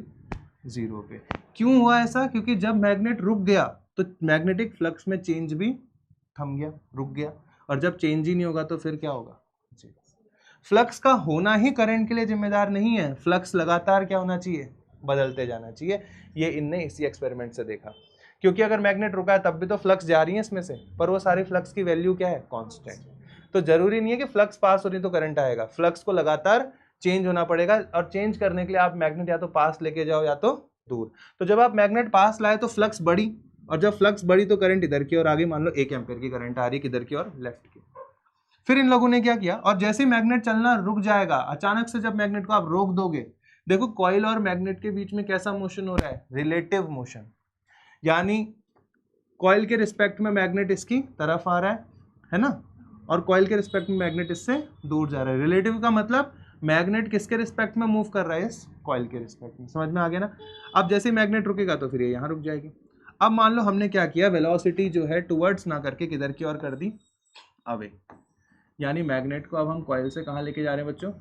0 पे। क्यों हुआ ऐसा, क्योंकि जब मैग्नेट रुक गया तो मैग्नेटिक फ्लक्स में चेंज भी थम गया, रुक गया, और जब चेंज ही नहीं होगा तो फिर क्या होगा, फ्लक्स का होना ही करंट के लिए जिम्मेदार नहीं है, फ्लक्स लगातार क्या होना चाहिए, बदलते जाना चाहिए। ये इनने इसी एक्सपेरिमेंट से देखा, क्योंकि अगर मैग्नेट रुका है तब भी तो फ्लक्स जा रही है इसमें से, पर वो सारी फ्लक्स की वैल्यू क्या है, कांस्टेंट। तो जरूरी नहीं है कि फ्लक्स पास हो रही तो करंट आएगा, फ्लक्स को लगातार चेंज होना पड़ेगा, और चेंज करने के लिए आप मैग्नेट या तो पास लेके जाओ या तो दूर। तो जब आप मैग्नेट पास लाए तो फ्लक्स बढ़ी, और जब फ्लक्स बढ़ी तो करंट इधर की ओर आ गई, मान लो 1 एम्पीयर की करंट आ रही है किधर की ओर, लेफ्ट की। फिर इन लोगों ने क्या किया, और जैसे ही मैग्नेट चलना रुक जाएगा, अचानक से जब मैग्नेट को आप रोक दोगे, देखो कॉइल और मैग्नेट के बीच में कैसा मोशन हो रहा है, रिलेटिव मोशन। यानी कॉइल के रिस्पेक्ट में मैग्नेट इसकी तरफ आ रहा है ना, और कॉइल के रिस्पेक्ट में मैग्नेट इससे दूर जा रहा है। रिलेटिव का मतलब मैग्नेट किसके रिस्पेक्ट में मूव कर रहा है, इस कॉइल के रिस्पेक्ट में। समझ में आ गया ना। अब जैसे मैग्नेट रुकेगा तो फिर ये यहाँ रुक जाएगी। अब मान लो हमने क्या किया, वेलोसिटी जो है टुवर्ड्स ना करके किधर की ओर कर दी, अवे। यानी मैग्नेट को अब हम कॉइल से कहाँ लेके जा रहे हैं बच्चों,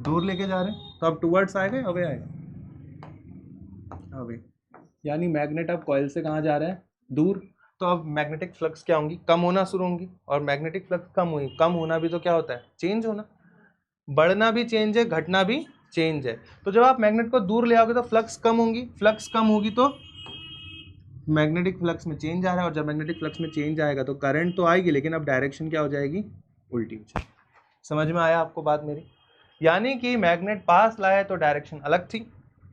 दूर लेके जा रहे हैं। तो अब टुवर्ड्स आएगा, अवे आएगा, अवे। यानी मैग्नेट अब कॉइल से कहाँ जा रहा है, दूर। तो अब मैग्नेटिक फ्लक्स क्या होंगी, कम होना शुरू होंगी, और मैग्नेटिक फ्लक्स कम हुई, कम होना भी तो क्या होता है, चेंज होना। बढ़ना भी चेंज है, घटना भी चेंज है। तो जब आप मैग्नेट को दूर ले आओगे तो फ्लक्स कम होंगी, फ्लक्स कम होगी तो मैग्नेटिक फ्लक्स में चेंज आ रहा है, और जब मैग्नेटिक फ्लक्स में चेंज आएगा तो करंट तो आएगी, लेकिन अब डायरेक्शन क्या हो जाएगी, उल्टी हो जाएगी। समझ में आया आपको बात मेरी। यानी कि मैग्नेट पास लाया तो डायरेक्शन अलग थी,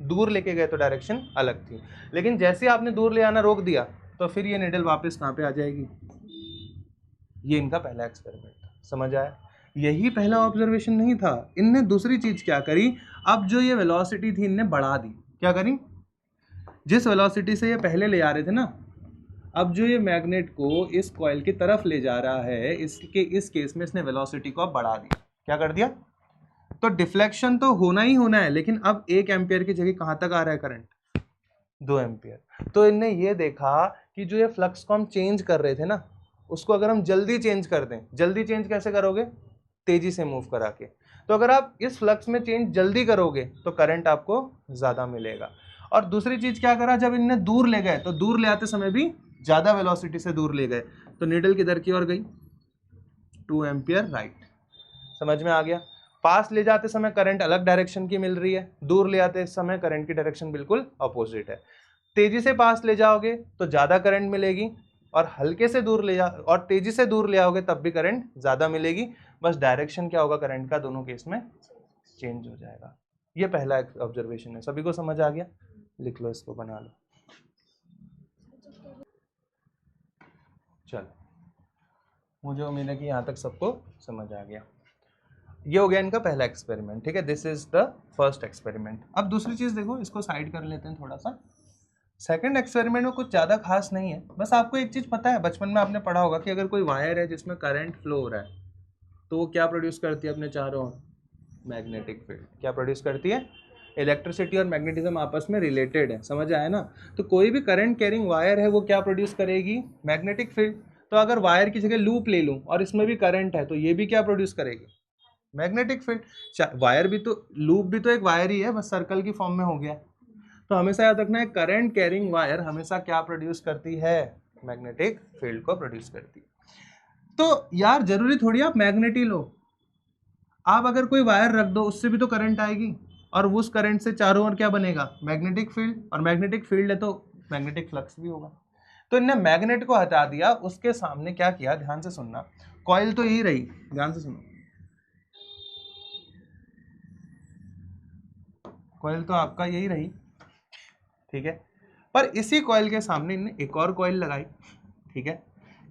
दूर लेके गए तो डायरेक्शन अलग थी। लेकिन जैसे आपने दूर ले आना रोक दिया तो फिर ये निडल वापस कहाँ पे आ जाएगी। ये इनका पहला एक्सपेरिमेंट था, समझ आया। यही पहला ऑब्जर्वेशन नहीं था, इनने दूसरी चीज क्या करी, अब जो ये वेलोसिटी थी इनने बढ़ा दी। क्या करी, जिस वेलोसिटी से ये पहले ले आ रहे थे ना, अब जो ये मैग्नेट को इस कॉइल की तरफ ले जा रहा है, इसके इस केस में इसने वेलोसिटी को अब बढ़ा दिया। क्या कर दिया, तो डिफ्लेक्शन तो होना ही होना है, लेकिन अब 1 एम्पियर की जगह कहां तक आ रहा है करंट, 2 एम्पियर। तो इनने ये देखा कि जो ये फ्लक्स को हम चेंज कर रहे थे ना, उसको अगर हम जल्दी चेंज कर दें, जल्दी चेंज कैसे करोगे, तेजी से मूव करा के। तो अगर आप इस फ्लक्स में चेंज जल्दी करोगे तो करंट आपको ज्यादा मिलेगा। और दूसरी चीज क्या करा, जब इनने दूर ले गए तो दूर ले आते समय भी ज्यादा वेलोसिटी से दूर ले गए, तो नीडल किधर की ओर गई, 2 एम्पियर राइट। समझ में आ गया। पास ले जाते समय करंट अलग डायरेक्शन की मिल रही है, दूर ले आते समय करंट की डायरेक्शन बिल्कुल अपोजिट है। तेजी से पास ले जाओगे तो ज्यादा करंट मिलेगी, और हल्के से दूर ले जा और तेजी से दूर ले आओगे तब भी करंट ज्यादा मिलेगी। बस डायरेक्शन क्या होगा करंट का दोनों केस में चेंज हो जाएगा। ये पहला ऑब्जर्वेशन है। सभी को समझ आ गया? लिख लो, इसको बना लो। चलो, मुझे उम्मीद है कि यहाँ तक सबको समझ आ गया। ये हो गया इनका पहला एक्सपेरिमेंट, ठीक है। This is the first experiment. अब दूसरी चीज देखो, इसको साइड कर लेते हैं थोड़ा सा। सेकंड एक्सपेरिमेंट में कुछ ज़्यादा खास नहीं है, बस आपको एक चीज़ पता है, बचपन में आपने पढ़ा होगा कि अगर कोई वायर है जिसमें करंट फ्लो हो रहा है तो वो क्या प्रोड्यूस करती है अपने चारों ओर? Magnetic field. क्या प्रोड्यूस करती है? इलेक्ट्रिसिटी और मैग्नेटिज्म आपस में रिलेटेड है, समझ आया ना? तो कोई भी करंट कैरिंग वायर है वो क्या प्रोड्यूस करेगी? Magnetic field. तो अगर वायर की जगह लूप ले लूँ और इसमें भी करंट है तो ये भी क्या प्रोड्यूस करेगी? Magnetic field. वायर भी तो, लूप भी तो एक वायर ही है, बस सर्कल की फॉर्म में हो गया। तो हमेशा याद रखना है, करंट कैरिंग वायर हमेशा क्या प्रोड्यूस करती है? मैग्नेटिक फील्ड को प्रोड्यूस करती है। तो यार जरूरी थोड़ी आप मैग्नेट ही लो, आप अगर कोई वायर रख दो उससे भी तो करंट आएगी, और उस करंट से चारों ओर क्या बनेगा? Magnetic field. और मैग्नेटिक फील्ड है तो मैग्नेटिक फ्लक्स भी होगा। तो इनने मैग्नेट को हटा दिया, उसके सामने क्या किया, ध्यान से सुनना। कॉइल तो यही रही, ध्यान से सुनो, कॉइल तो आपका यही रही, ठीक है। पर इसी कॉइल के सामने इनने एक और कॉइल लगाई, ठीक है।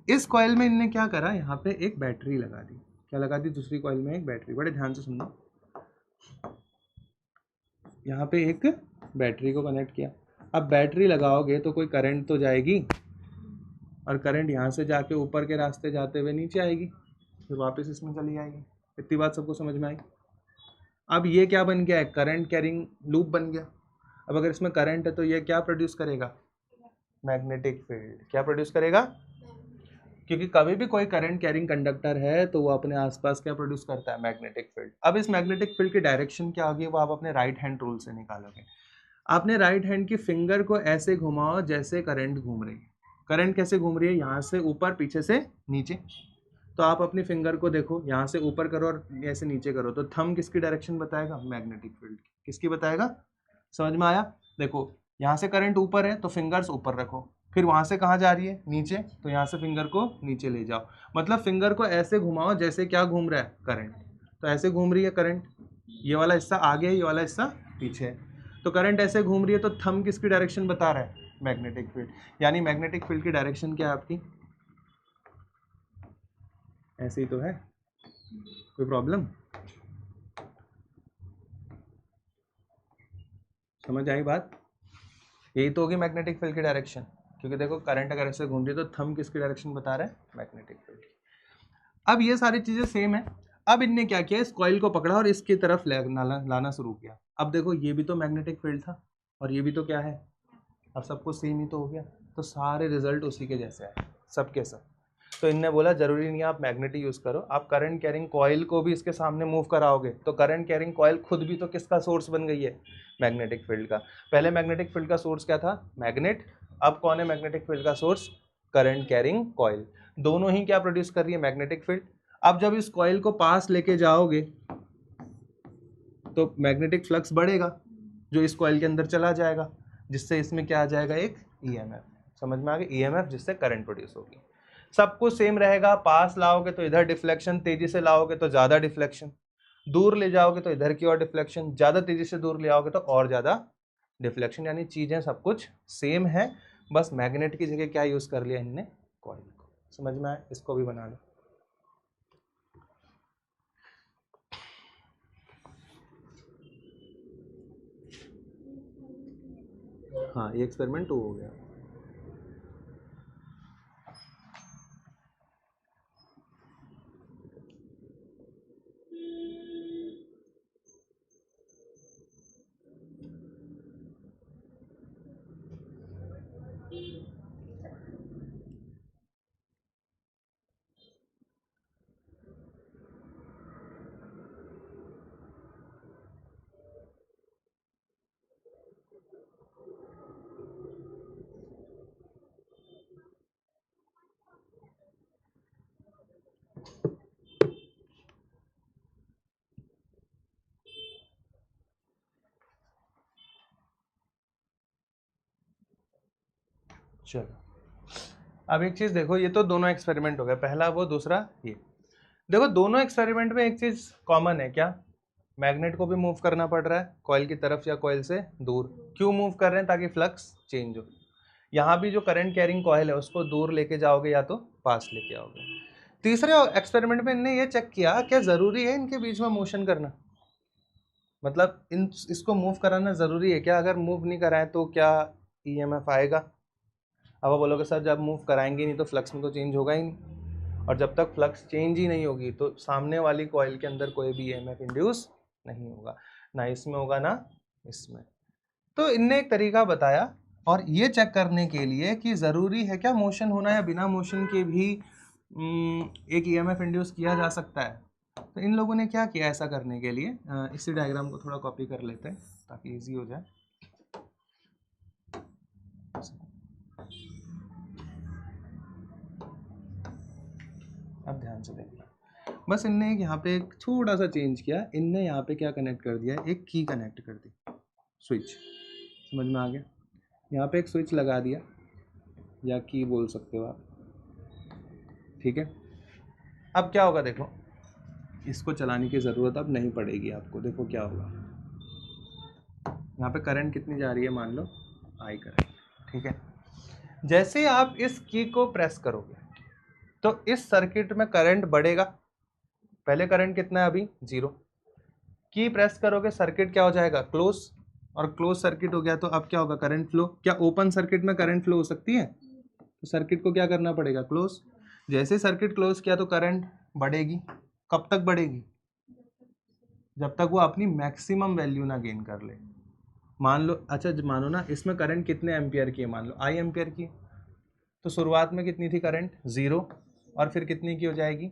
इस कॉइल में इनने क्या करा, यहाँ पे एक बैटरी लगा दी। क्या लगा दी? दूसरी कॉइल में एक बैटरी। बड़े ध्यान से सुनना, यहाँ पे एक बैटरी को कनेक्ट किया। अब बैटरी लगाओगे तो कोई करंट तो जाएगी, और करंट यहाँ से जाके ऊपर के रास्ते जाते हुए नीचे आएगी, फिर वापस इसमें चली आएगी। इतनी बात सबको समझ में आई? अब ये क्या बन गया है? करंट कैरिंग लूप बन गया। अब अगर इसमें करंट है तो ये क्या प्रोड्यूस करेगा? Magnetic field. क्या प्रोड्यूस करेगा? क्योंकि कभी भी कोई करंट कैरिंग कंडक्टर है तो वो अपने आसपास क्या प्रोड्यूस करता है? Magnetic field. अब इस मैग्नेटिक फील्ड की डायरेक्शन क्या होगी वो आप अपने राइट हैंड रूल से निकालोगे। आपने राइट हैंड की फिंगर को ऐसे घुमाओ जैसे करंट घूम रही है। करंट कैसे घूम रही है? यहाँ से ऊपर, पीछे से नीचे। तो आप अपनी फिंगर को देखो, यहाँ से ऊपर करो और ऐसे नीचे करो, तो थंब किसकी डायरेक्शन बताएगा? मैग्नेटिक फील्ड की। किसकी बताएगा? समझ में आया? देखो, यहाँ से करंट ऊपर है तो फिंगर्स ऊपर रखो, फिर वहां से कहाँ जा रही है? नीचे, तो यहाँ से फिंगर को नीचे ले जाओ। मतलब फिंगर को ऐसे घुमाओ जैसे क्या घूम रहा है? करंट। तो ऐसे घूम रही है करंट, ये वाला हिस्सा आगे है, ये वाला हिस्सा पीछे है। तो करंट ऐसे घूम रही है तो थंब किसकी डायरेक्शन बता रहा है? Magnetic field. यानी मैग्नेटिक फील्ड की डायरेक्शन क्या है आपकी? ऐसे ही तो है। कोई प्रॉब्लम? समझ आई बात? यही तो होगी मैग्नेटिक फील्ड की डायरेक्शन, क्योंकि देखो करंट अगर ऐसे घूम रही है तो थंब किसकी डायरेक्शन बता रहा है? Magnetic field. अब ये सारी चीजें सेम है। अब इनने क्या किया, इस कॉइल को पकड़ा और इसकी तरफ लाना शुरू किया। अब देखो, ये भी तो मैग्नेटिक फील्ड था और ये भी तो क्या है? अब सब कुछ सेम ही तो हो गया, तो सारे रिजल्ट उसी के जैसे आए, सबके सब। तो इनने बोला जरूरी नहीं है आप मैग्नेट यूज करो, आप करंट कैरिंग कॉइल को भी इसके सामने मूव कराओगे तो करंट कैरिंग कॉइल खुद भी तो किसका सोर्स बन गई है? मैग्नेटिक फील्ड का। पहले मैग्नेटिक फील्ड का सोर्स क्या था? मैग्नेट। अब कौन है मैग्नेटिक फील्ड का सोर्स? Current carrying coil. दोनों ही क्या प्रोड्यूस कर रही है? Magnetic field. अब जब इस कॉइल को पास लेके जाओगे तो मैग्नेटिक फ्लक्स बढ़ेगा जो इस कॉइल के अंदर चला जाएगा, जिससे इसमें क्या आ जाएगा? एक ईएमएफ। समझ में आ गया? ईएमएफ जिससे करंट प्रोड्यूस होगी। सब कुछ सेम रहेगा। पास लाओगे तो इधर डिफ्लेक्शन, तेजी से लाओगे तो ज्यादा डिफ्लेक्शन, दूर ले जाओगे तो इधर की ओर डिफ्लेक्शन, ज्यादा तेजी से दूर ले आओगे तो और ज्यादा डिफ्लेक्शन। यानी चीजें सब कुछ सेम है, बस मैग्नेट की जगह क्या यूज कर लिया इनने? कॉइल को। समझ में आया? इसको भी बना लो। हाँ, ये एक्सपेरिमेंट 2 हो गया। चलो अब एक चीज देखो, ये तो दोनों एक्सपेरिमेंट हो गए, पहला वो दूसरा ये। देखो दोनों एक्सपेरिमेंट में एक चीज कॉमन है, क्या? मैग्नेट को भी मूव करना पड़ रहा है कॉइल की तरफ या कॉइल से दूर। क्यों मूव कर रहे हैं? ताकि फ्लक्स चेंज हो। यहाँ भी जो करंट कैरिंग कॉइल है उसको दूर लेके जाओगे या तो पास लेके आओगे। तीसरे एक्सपेरिमेंट में इन्होंने ये चेक किया क्या जरूरी है इनके बीच में मोशन करना, मतलब इसको मूव कराना जरूरी है क्या? अगर मूव नहीं कराएं तो क्या ईएमएफ आएगा? अब आप बोलोगे सर जब मूव कराएंगे नहीं तो फ्लक्स में तो चेंज होगा ही नहीं, और जब तक फ्लक्स चेंज ही नहीं होगी तो सामने वाली कॉइल के अंदर कोई भी ईएमएफ इंड्यूस नहीं होगा, ना इसमें होगा ना इसमें। तो इनने एक तरीका बताया, और ये चेक करने के लिए कि ज़रूरी है क्या मोशन होना, या बिना मोशन के भी एक ईएमएफ इंड्यूस किया जा सकता है। तो इन लोगों ने क्या किया ऐसा करने के लिए, इसी डायग्राम को थोड़ा कॉपी कर लेते हैं ताकि इजी हो जाए। अब ध्यान से देखना, बस इनने यहाँ पे एक थोड़ा सा चेंज किया, इनने यहाँ पे क्या कनेक्ट कर दिया, एक की कनेक्ट कर दी, स्विच। समझ में आ गया? यहाँ पे एक स्विच लगा दिया या की बोल सकते हो आप, ठीक है। अब क्या होगा देखो, इसको चलाने की ज़रूरत अब नहीं पड़ेगी आपको। देखो क्या होगा, यहाँ पे करंट कितनी जा रही है, मान लो आई करंट, ठीक है। जैसे आप इस की को प्रेस करोगे तो इस सर्किट में करंट बढ़ेगा। पहले करंट कितना है अभी 0, की प्रेस करोगे सर्किट क्या हो जाएगा क्लोज, और क्लोज सर्किट हो गया तो अब क्या होगा करंट फ्लो। क्या ओपन सर्किट में करंट फ्लो हो सकती है? तो सर्किट को क्या करना पड़ेगा क्लोज। जैसे सर्किट क्लोज किया तो करंट बढ़ेगी। कब तक बढ़ेगी? जब तक वो अपनी मैक्सिमम वैल्यू ना गेन कर ले। मान लो, अच्छा मानो ना इसमें करंट कितने एम्पियर की है, मान लो आई एम्पियर की, तो शुरुआत में कितनी थी करंट 0, और फिर कितनी की हो जाएगी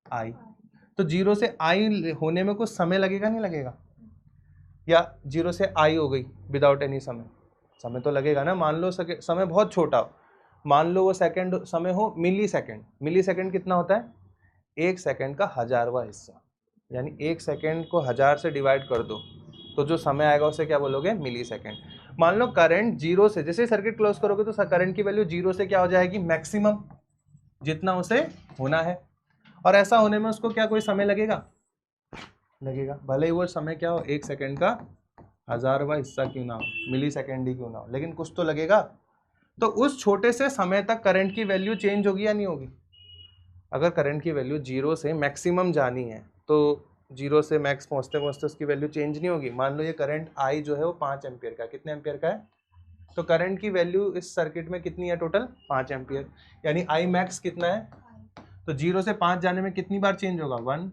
आई। तो 0 से आई होने में कुछ समय लगेगा नहीं लगेगा, या 0 से आई हो गई विदाउट एनी समय, समय तो लगेगा ना। मान लो समय बहुत छोटा हो, मान लो वो सेकंड समय हो मिली सेकंड। मिली सेकंड कितना होता है? 1 सेकंड का 1000वां हिस्सा, यानी 1 सेकंड को 1000 से डिवाइड कर दो तो जो समय आएगा उसे क्या बोलोगे मिली सेकंड। मान लो करंट 0 से, जैसे सर्किट क्लोज करोगे तो करंट की वैल्यू 0 से क्या हो जाएगी मैक्सिमम, जितना उसे होना है। और ऐसा होने में उसको क्या कोई समय लगेगा? लगेगा, भले ही वो समय क्या हो 1 सेकंड का 1000वां हिस्सा क्यों ना हो, मिली सेकंड ही क्यों ना हो, लेकिन कुछ तो लगेगा। तो उस छोटे से समय तक करंट की वैल्यू चेंज होगी या नहीं होगी? अगर करंट की वैल्यू 0 से मैक्सिमम जानी है तो 0 से मैक्स पहुंचते पहुंचते उसकी वैल्यू चेंज नहीं होगी। मान लो ये करंट आई जो है वो 5 एम्पियर का, कितने एम्पियर का है? तो करंट की वैल्यू इस सर्किट में कितनी है टोटल 5 एम्पियर, यानी आई मैक्स कितना है? तो 0 से 5 जाने में कितनी बार चेंज होगा 1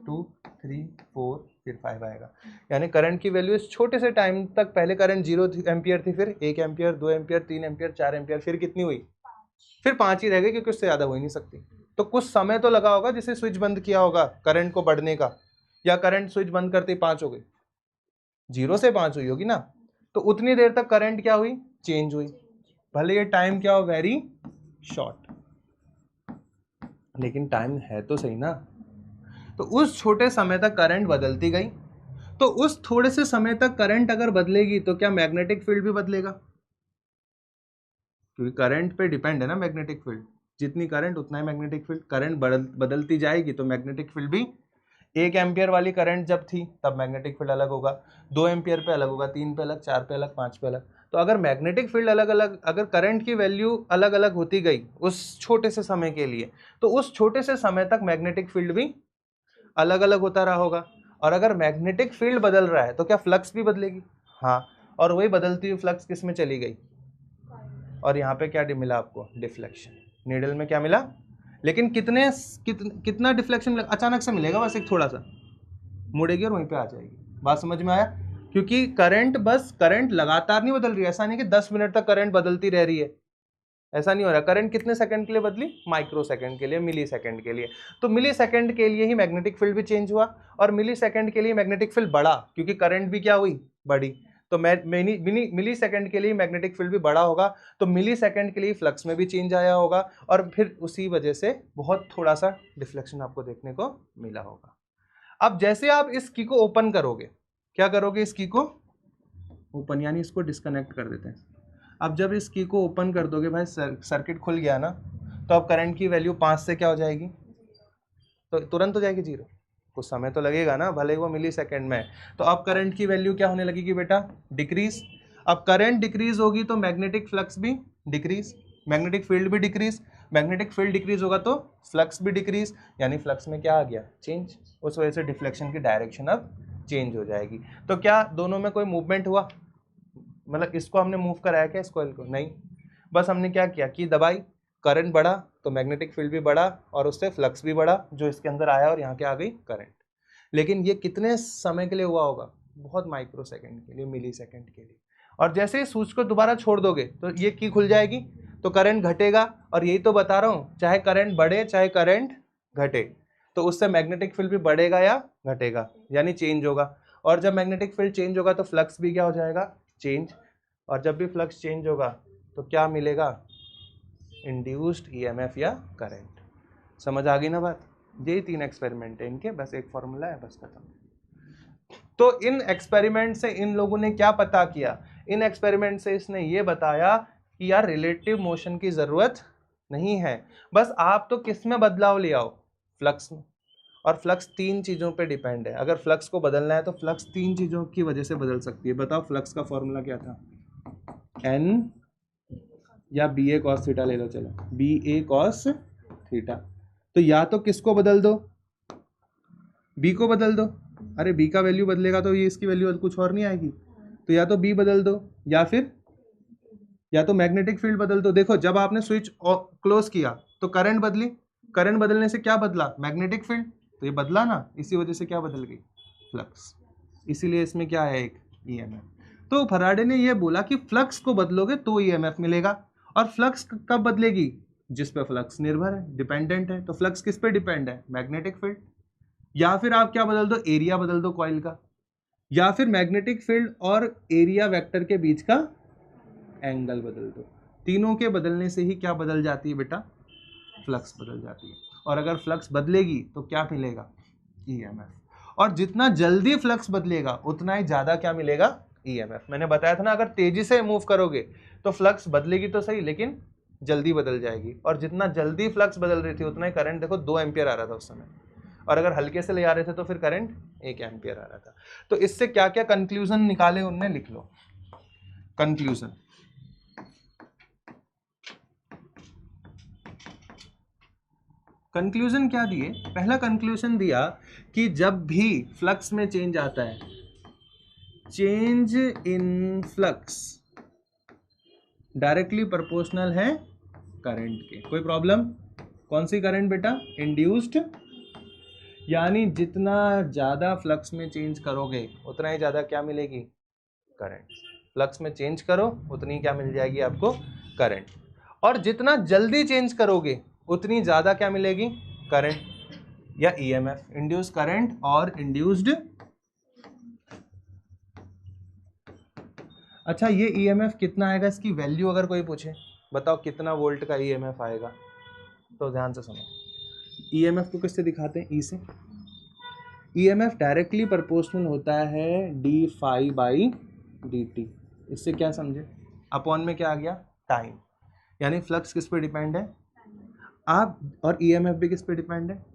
2 3 4 फिर 5 आएगा। यानी करंट की वैल्यू इस छोटे से टाइम तक, पहले करंट 0 एम्पियर थी, फिर 1 एम्पियर 2 एम्पियर 3 एम्पियर 4 एम्पियर, फिर कितनी हुई? फिर 5 ही रह गई, क्योंकि उससे ज़्यादा हो ही नहीं सकती। तो कुछ समय तो लगा होगा जिसे स्विच बंद किया होगा करंट को बढ़ने का, या करंट स्विच बंद करते ही 5 हो गई, 0 से 5 हुई होगी ना। तो उतनी देर तक करंट क्या हुई चेंज हुई, भले ये टाइम क्या हो वेरी शॉर्ट, लेकिन टाइम है तो सही ना। तो उस छोटे समय तक करंट बदलती गई, तो उस थोड़े से समय तक करंट अगर बदलेगी तो क्या मैग्नेटिक फील्ड भी बदलेगा? क्योंकि करंट पे डिपेंड है ना मैग्नेटिक फील्ड, जितनी करंट उतना ही मैग्नेटिक फील्ड। करंट बदलती जाएगी तो मैग्नेटिक फील्ड भी, 1 एम्पियर वाली करंट जब थी तब मैग्नेटिक फील्ड अलग होगा, 2 एम्पियर पे अलग होगा, 3 पे अलग, 4 पे अलग, 5 पे अलग। तो अगर मैग्नेटिक फील्ड अलग अलग, अगर करंट की वैल्यू अलग अलग होती गई उस छोटे से समय के लिए, तो उस छोटे से समय तक मैग्नेटिक फील्ड भी अलग अलग होता रहा होगा। और अगर मैग्नेटिक फील्ड बदल रहा है तो क्या फ्लक्स भी बदलेगी? हाँ, और वही बदलती हुई फ्लक्स किस में चली गई? और यहाँ पे क्या मिला आपको? डिफ्लेक्शन। नीडल में क्या मिला? लेकिन कितना डिफ्लेक्शन मिलेगा? अचानक से मिलेगा, बस एक थोड़ा सा मुड़ेगी और वहीं पे आ जाएगी। बात समझ में आया? क्योंकि करंट लगातार नहीं बदल रही है। ऐसा नहीं कि 10 मिनट तक करंट बदलती रह रही है, ऐसा नहीं हो रहा। करंट कितने सेकंड के लिए बदली? माइक्रो सेकंड के लिए, मिली सेकंड के लिए। तो मिली सेकंड के लिए ही मैग्नेटिक फील्ड भी चेंज हुआ, और मिली सेकंड के लिए मैग्नेटिक फील्ड बढ़ा, क्योंकि करंट भी क्या हुई? बढ़ी। तो मिली सेकंड के लिए मैग्नेटिक फील्ड भी बड़ा होगा, तो मिली सेकंड के लिए फ्लक्स में भी चेंज आया होगा, और फिर उसी वजह से बहुत थोड़ा सा डिफ्लेक्शन आपको देखने को मिला होगा। अब जैसे आप इस की को ओपन करोगे, क्या करोगे? इस की को ओपन, यानी इसको डिस्कनेक्ट कर देते हैं। अब जब इस की को ओपन कर दोगे भाई, सर्किट खुल गया ना, तो अब करंट की वैल्यू 5 से क्या हो जाएगी, तो तुरंत हो जाएगी 0। कुछ समय तो लगेगा ना, भले वो मिली सेकेंड में। तो अब करंट की वैल्यू क्या होने लगेगी बेटा, डिक्रीज। अब करंट डिक्रीज होगी तो मैग्नेटिक फ्लक्स भी डिक्रीज, मैग्नेटिक फील्ड भी डिक्रीज, मैग्नेटिक फील्ड डिक्रीज होगा तो फ्लक्स भी डिक्रीज, यानी फ्लक्स में क्या आ गया, चेंज। उस वजह से डिफ्लेक्शन की डायरेक्शन अब चेंज हो जाएगी। तो क्या दोनों में कोई मूवमेंट हुआ, मतलब इसको हमने मूव कराया क्या इस कॉइल को, नहीं, बस हमने क्या किया कि दबाई, करंट बढ़ा तो मैग्नेटिक फील्ड भी बढ़ा और उससे फ्लक्स भी बढ़ा जो इसके अंदर आया और यहाँ के आ गई करंट। लेकिन ये कितने समय के लिए हुआ होगा, बहुत माइक्रो सेकेंड के लिए, मिली सेकेंड के लिए। और जैसे स्विच को दोबारा छोड़ दोगे तो ये की खुल जाएगी तो करंट घटेगा। और यही तो बता रहा हूँ, चाहे करंट बढ़े चाहे करंट घटे तो उससे मैग्नेटिक फील्ड भी बढ़ेगा या घटेगा, यानी चेंज होगा। और जब मैग्नेटिक फील्ड चेंज होगा तो फ्लक्स भी क्या हो जाएगा, चेंज। और जब भी फ्लक्स चेंज होगा तो क्या मिलेगा, इंड्यूस्ड ईएमएफ या करंट। समझ आ गई ना बात। यही 3 एक्सपेरिमेंट है इनके, बस एक फॉर्मूला है, बस खत्म। तो इन एक्सपेरिमेंट से इन लोगों ने क्या पता किया, इन एक्सपेरिमेंट से इसने ये बताया कि यार रिलेटिव मोशन की जरूरत नहीं है, बस आप तो किस में बदलाव ले आओ, फ्लक्स में। और फ्लक्स 3 चीजों पे डिपेंड है, अगर फ्लक्स को बदलना है तो फ्लक्स 3 चीजों की वजह से बदल सकती है। बताओ फ्लक्स का फॉर्मूला क्या था, एन या बी ए कॉस थीटा ले लो, चलो बी ए कॉस थीटा। तो या तो किसको बदल दो, बी को बदल दो, अरे बी का वैल्यू बदलेगा तो ये इसकी वैल्यू कुछ और नहीं आएगी, तो या तो बी बदल दो या तो मैग्नेटिक फील्ड बदल दो। देखो जब आपने स्विच क्लोज किया तो करंट बदली, करंट बदलने से क्या बदला, मैग्नेटिक फील्ड, तो ये बदला ना, इसी वजह से क्या बदल गई, फ्लक्स। इसीलिए इसमें क्या है, एक ईएमएफ। तो फराडे ने ये बोला कि फ्लक्स को बदलोगे तो ईएमएफ मिलेगा। और फ्लक्स कब बदलेगी, जिस पे फ्लक्स निर्भर है, डिपेंडेंट है। तो फ्लक्स किस पे डिपेंड है, मैग्नेटिक फील्ड। या फिर आप क्या बदल दो, एरिया बदल दो कॉइल का, या फिर मैग्नेटिक फील्ड और एरिया वेक्टर के बीच का एंगल बदल दो। तीनों के बदलने से ही क्या बदल जाती है बेटा, फ्लक्स बदल जाती है। और अगर फ्लक्स बदलेगी तो क्या मिलेगा, ईएमएफ। और जितना जल्दी फ्लक्स बदलेगा उतना ही ज्यादा क्या मिलेगा, ईएमएफ। मैंने बताया था ना, अगर तेजी से मूव करोगे तो फ्लक्स बदलेगी तो सही, लेकिन जल्दी बदल जाएगी। और जितना जल्दी फ्लक्स बदल रही थी उतना ही करंट, देखो 2 एम्पियर आ रहा था उस समय, और अगर हल्के से ले आ रहे थे तो फिर करंट 1 एम्पियर आ रहा था। तो इससे क्या क्या कंक्लूजन निकाले उनने, लिख लो कंक्लूजन। कंक्लूजन क्या दिए, पहला कंक्लूजन दिया कि जब भी फ्लक्स में चेंज आता है, change in flux directly proportional है करंट के। कोई प्रॉब्लम, कौन सी करंट बेटा, इंड्यूस्ड। यानी जितना ज्यादा फ्लक्स में चेंज करोगे उतना ही ज्यादा क्या मिलेगी, करंट। फ्लक्स में चेंज करो उतनी क्या मिल जाएगी आपको, करंट। और जितना जल्दी चेंज करोगे उतनी ज्यादा क्या मिलेगी, करंट या ईएमएफ, इंड्यूस करंट और इंड्यूस्ड। अच्छा ये ईएमएफ कितना आएगा, इसकी वैल्यू अगर कोई पूछे, बताओ कितना वोल्ट का ईएमएफ आएगा, तो ध्यान से सुनो। ईएमएफ को किससे दिखाते हैं, ई से। ईएमएफ डायरेक्टली प्रोपोर्शनल होता है d phi by d t. इससे क्या समझे, अपॉन में क्या आ गया, टाइम। यानी फ्लक्स किस पे डिपेंड है, आप, और ईएमएफ भी किस पे डिपेंड है।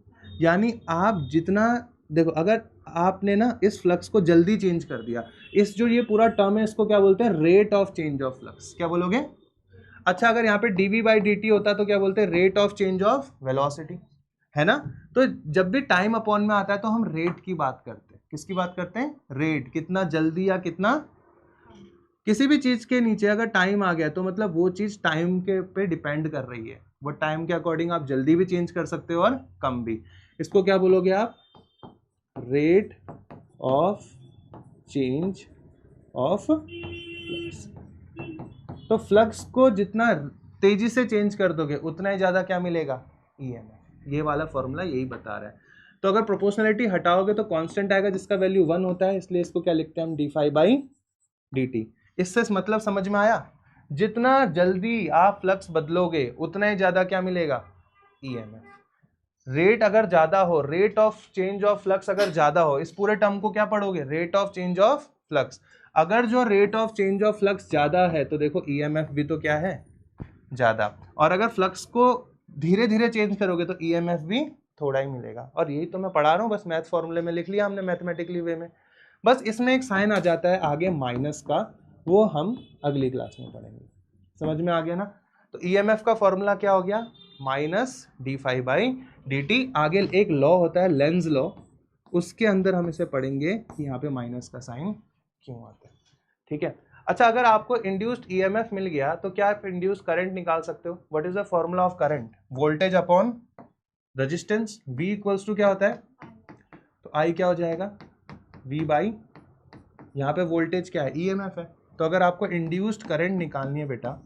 यानी आप जितना, देखो अगर आपने ना इस फ्लक्स को जल्दी चेंज कर दिया, इस जो ये पूरा टर्म है इसको क्या बोलते हैं, rate of change of flux, क्या बोलोगे। अच्छा अगर यहाँ पे डीवी बाई डी टी होता तो क्या बोलते हैं, rate of change of velocity, है ना। तो जब भी टाइम अपॉन में आता है तो हम रेट की बात करते हैं, किसकी बात करते हैं, रेट, कितना जल्दी या कितना। किसी भी चीज के नीचे अगर टाइम आ गया तो मतलब वो चीज टाइम के पे डिपेंड कर रही है, वो टाइम के अकॉर्डिंग आप जल्दी भी चेंज कर सकते हो और कम भी। इसको क्या बोलोगे आप, rate of change of flux. तो फ्लक्स को जितना तेजी से चेंज कर दोगे उतना ही ज्यादा क्या मिलेगा, ईएमएफ। ये वाला फॉर्मूला यही बता रहा है। तो अगर प्रोपोर्शनलिटी हटाओगे तो कांस्टेंट आएगा जिसका वैल्यू 1 होता है, इसलिए इसको क्या लिखते हैं हम, d phi by d t. इससे मतलब समझ में आया, जितना जल्दी आप फ्लक्स बदलोगे उतना ही ज्यादा क्या मिलेगा, ईएमएफ। रेट अगर ज्यादा हो, rate of change of flux अगर ज्यादा हो, इस पूरे टर्म को क्या पढ़ोगे, rate of change of flux. अगर जो rate of change of flux ज़्यादा है तो देखो ईएमएफ भी तो क्या है, ज़्यादा, और अगर फ्लक्स को धीरे धीरे चेंज करोगे तो ईएमएफ भी थोड़ा ही मिलेगा। और यही तो मैं पढ़ा रहा हूँ, बस मैथ फॉर्मूले में लिख लिया हमने मैथमेटिकली वे में। बस इसमें एक साइन आ जाता है आगे माइनस का, वो हम अगली क्लास में पढ़ेंगे। समझ में आ गया ना? तो ईएमएफ का फॉर्मूला क्या हो गया, minus d phi by d t. आगे एक लॉ होता है लेंज लॉ, उसके अंदर हम इसे पढ़ेंगे कि यहाँ पे माइनस का साइन क्यों आता है। ठीक है। अच्छा, अगर आपको इंड्यूस्ड ईएमएफ मिल गया तो क्या आप इंड्यूस्ड करंट निकाल सकते हो? What is the formula of current? Voltage upon resistance. V equals to क्या होता है, तो I क्या हो जाएगा, V बाई, यहाँ पे वोल्टेज क्या है, ईएमएफ है। तो अगर आपको इंड्यूस्ड करंट निकालनी है बेटा,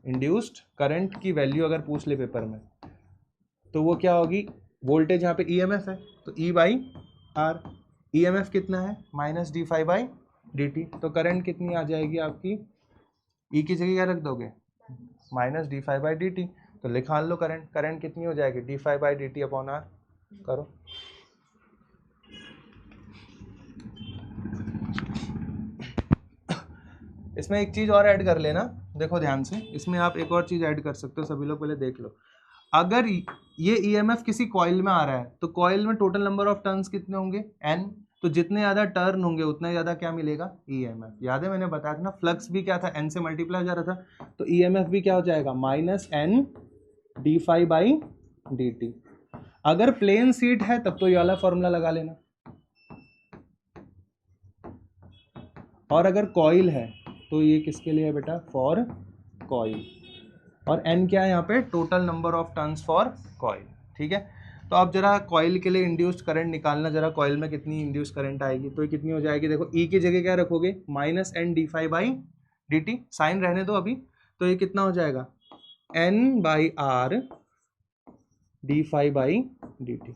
इंड्यूस्ड करंट की वैल्यू अगर पूछ ले पेपर में, तो वो क्या होगी, वोल्टेज यहाँ पे ईएमएफ है तो E बाई R। ईएमएफ कितना है, minus d phi by d t. तो करंट कितनी आ जाएगी आपकी, E की जगह क्या रख दोगे, minus d phi by d t. तो लिखा लो करंट, करंट कितनी हो जाएगी, d phi by d t upon R. करो। इसमें एक चीज और ऐड कर लेना, देखो ध्यान से, इसमें आप एक और चीज ऐड कर सकते हो, सभी लोग पहले देख लो। अगर ये ईएमएफ किसी कॉइल में आ रहा है तो कॉइल में टोटल नंबर ऑफ टर्न्स कितने होंगे, n। तो जितने ज्यादा टर्न होंगे उतना ज्यादा क्या मिलेगा, ईएमएफ। याद है मैंने बताया था ना, फ्लक्स भी क्या था, n से मल्टीप्लाई हो जा रहा था, तो ईएमएफ भी क्या हो जाएगा, minus n d phi by d t. अगर प्लेन सीट है तब तो ये वाला फॉर्मूला लगा लेना, और अगर कॉइल है तो ये किसके लिए है बेटा, फॉर कॉइल। और n क्या है यहाँ पे, total number of turns for coil. ठीक है। तो अब जरा कॉइल के लिए इंड्यूस्ड करंट निकालना, जरा कॉइल में कितनी इंड्यूस्ड करंट आएगी, तो ये कितनी हो जाएगी, देखो E की जगह क्या रखोगे, minus n d phi by d t, sign रहने दो अभी। तो ये कितना हो जाएगा, n by R d phi by d t.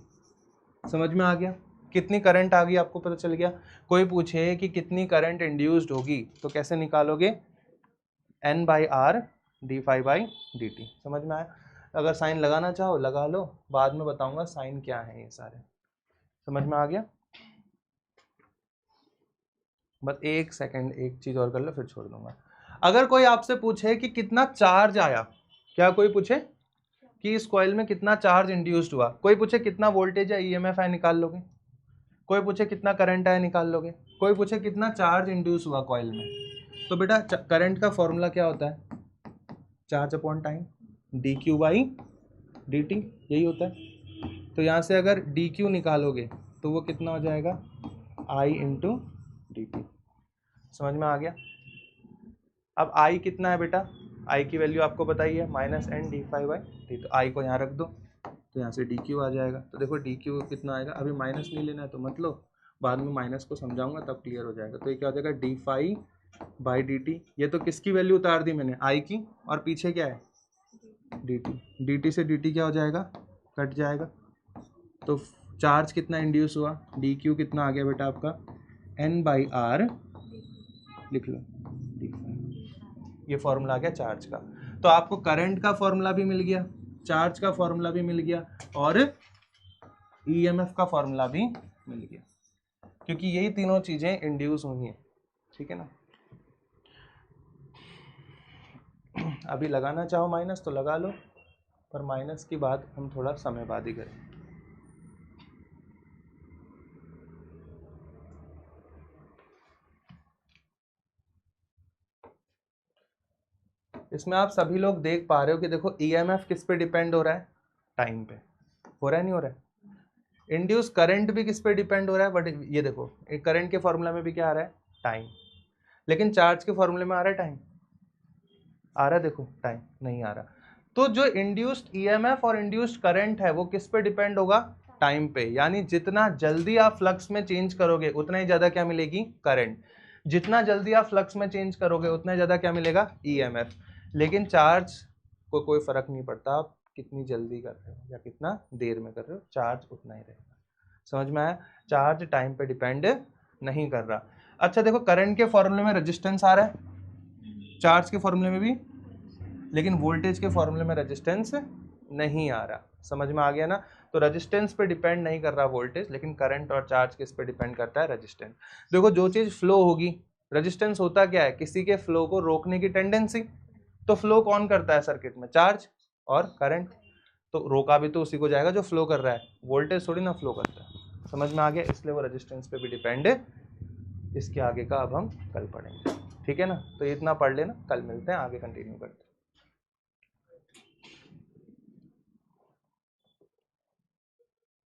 समझ में आ गया, कितनी करंट आ गई आपको पता चल गया। कोई पूछे कि कितनी करंट इंड्यूस्ड होगी तो कैसे निकालोगे, n by R d phi by d t. समझ में आया? अगर साइन लगाना चाहो लगा लो, बाद में बताऊंगा साइन क्या है ये सारे। समझ में आ गया? बस एक सेकंड, एक चीज और कर लो फिर छोड़ दूंगा। अगर कोई आपसे पूछे कि कितना चार्ज आया, क्या कोई पूछे कि इस कॉइल में कितना चार्ज इंड्यूस्ड हुआ, कोई पूछे कितना वोल्टेज है, ईएमएफ है, निकाल लोगे। कोई पूछे कितना करंट है, निकाल लोगे। कोई पूछे कितना चार्ज इंड्यूस हुआ कॉइल में, तो बेटा करंट का फॉर्मूला क्या होता है, charge upon time, D Q by d T, यही होता है। तो यहाँ से अगर डी क्यू निकालोगे तो वो कितना हो जाएगा, आई इंटू डी टी। समझ में आ गया? अब आई कितना है बेटा, आई की वैल्यू आपको बताइए, minus n d phi by t. तो आई को यहाँ रख दो, तो यहाँ से डी क्यू आ जाएगा। तो देखो डी क्यू कितना आएगा, अभी माइनस नहीं लेना है तो मत लो, बाद में माइनस को समझाऊंगा तब क्लियर हो जाएगा। तो ये क्या हो जाएगा, d phi by d t. ये तो किसकी वैल्यू उतार दी मैंने, आई की, और पीछे क्या है, डी टी। डी टी से डी टी क्या हो जाएगा, कट जाएगा। तो चार्ज कितना इंड्यूस हुआ, डी क्यू कितना आ गया बेटा आपका, एन बाई आर, लिख लो डी फाई। ये फॉर्मूला आ गया चार्ज का। तो आपको करंट का फॉर्मूला भी मिल गया, चार्ज का फॉर्मूला भी मिल गया, और ईएमएफ का फॉर्मूला भी मिल गया, क्योंकि यही तीनों चीजें इंड्यूस हुई हैं। ठीक है ना? अभी लगाना चाहो माइनस तो लगा लो, पर माइनस की बात हम थोड़ा समय बाद ही करें। इसमें आप सभी लोग देख पा रहे हो कि देखो ईएमएफ किस पे डिपेंड हो रहा है, टाइम पे। हो रहा है नहीं हो रहा है? इंड्यूस करंट भी किस पे डिपेंड हो रहा है, बट ये देखो एक करंट के फॉर्मूला में भी क्या आ रहा है, टाइम। लेकिन चार्ज के फॉर्मूले में आ रहा है टाइम, आ रहा है, देखो टाइम नहीं आ रहा। तो जो इंड्यूस्ड ईएमएफ और इंड्यूस्ड करंट है वो किस पे डिपेंड होगा, टाइम पे। यानी जितना जल्दी आप फ्लक्स में चेंज करोगे उतना ही ज्यादा क्या मिलेगी, करंट। जितना जल्दी आप फ्लक्स में चेंज करोगे उतना ही ज्यादा क्या मिलेगा, ईएमएफ। लेकिन चार्ज को कोई फर्क नहीं पड़ता आप कितनी जल्दी कर रहे हो या कितना देर में कर रहे हो, चार्ज उतना ही रहेगा। समझ में आया? चार्ज टाइम पे डिपेंड नहीं कर रहा। अच्छा देखो, करंट के फॉर्मूले में रेजिस्टेंस आ रहा है, चार्ज के फॉर्मूले में भी, लेकिन वोल्टेज के फॉर्मूले में रेजिस्टेंस नहीं आ रहा। समझ में आ गया ना? तो रेजिस्टेंस पे डिपेंड नहीं कर रहा वोल्टेज, लेकिन करंट और चार्ज किस पे डिपेंड करता है, रेजिस्टेंस। देखो जो चीज फ्लो होगी रेजिस्टेंस होता क्या है, किसी के फ्लो को रोकने की टेंडेंसी। तो फ्लो कौन करता है सर्किट में, चार्ज और करंट। तो रोका भी तो उसी को जाएगा जो फ्लो कर रहा है, वोल्टेज थोड़ी ना फ्लो करता है। समझ में आ गया, इसलिए वो रेजिस्टेंस पे भी डिपेंड है। इसके आगे का अब हम कल पढ़ेंगे, ठीक है ना। तो इतना पढ़ लेना, कल मिलते हैं, आगे कंटिन्यू करते हैं।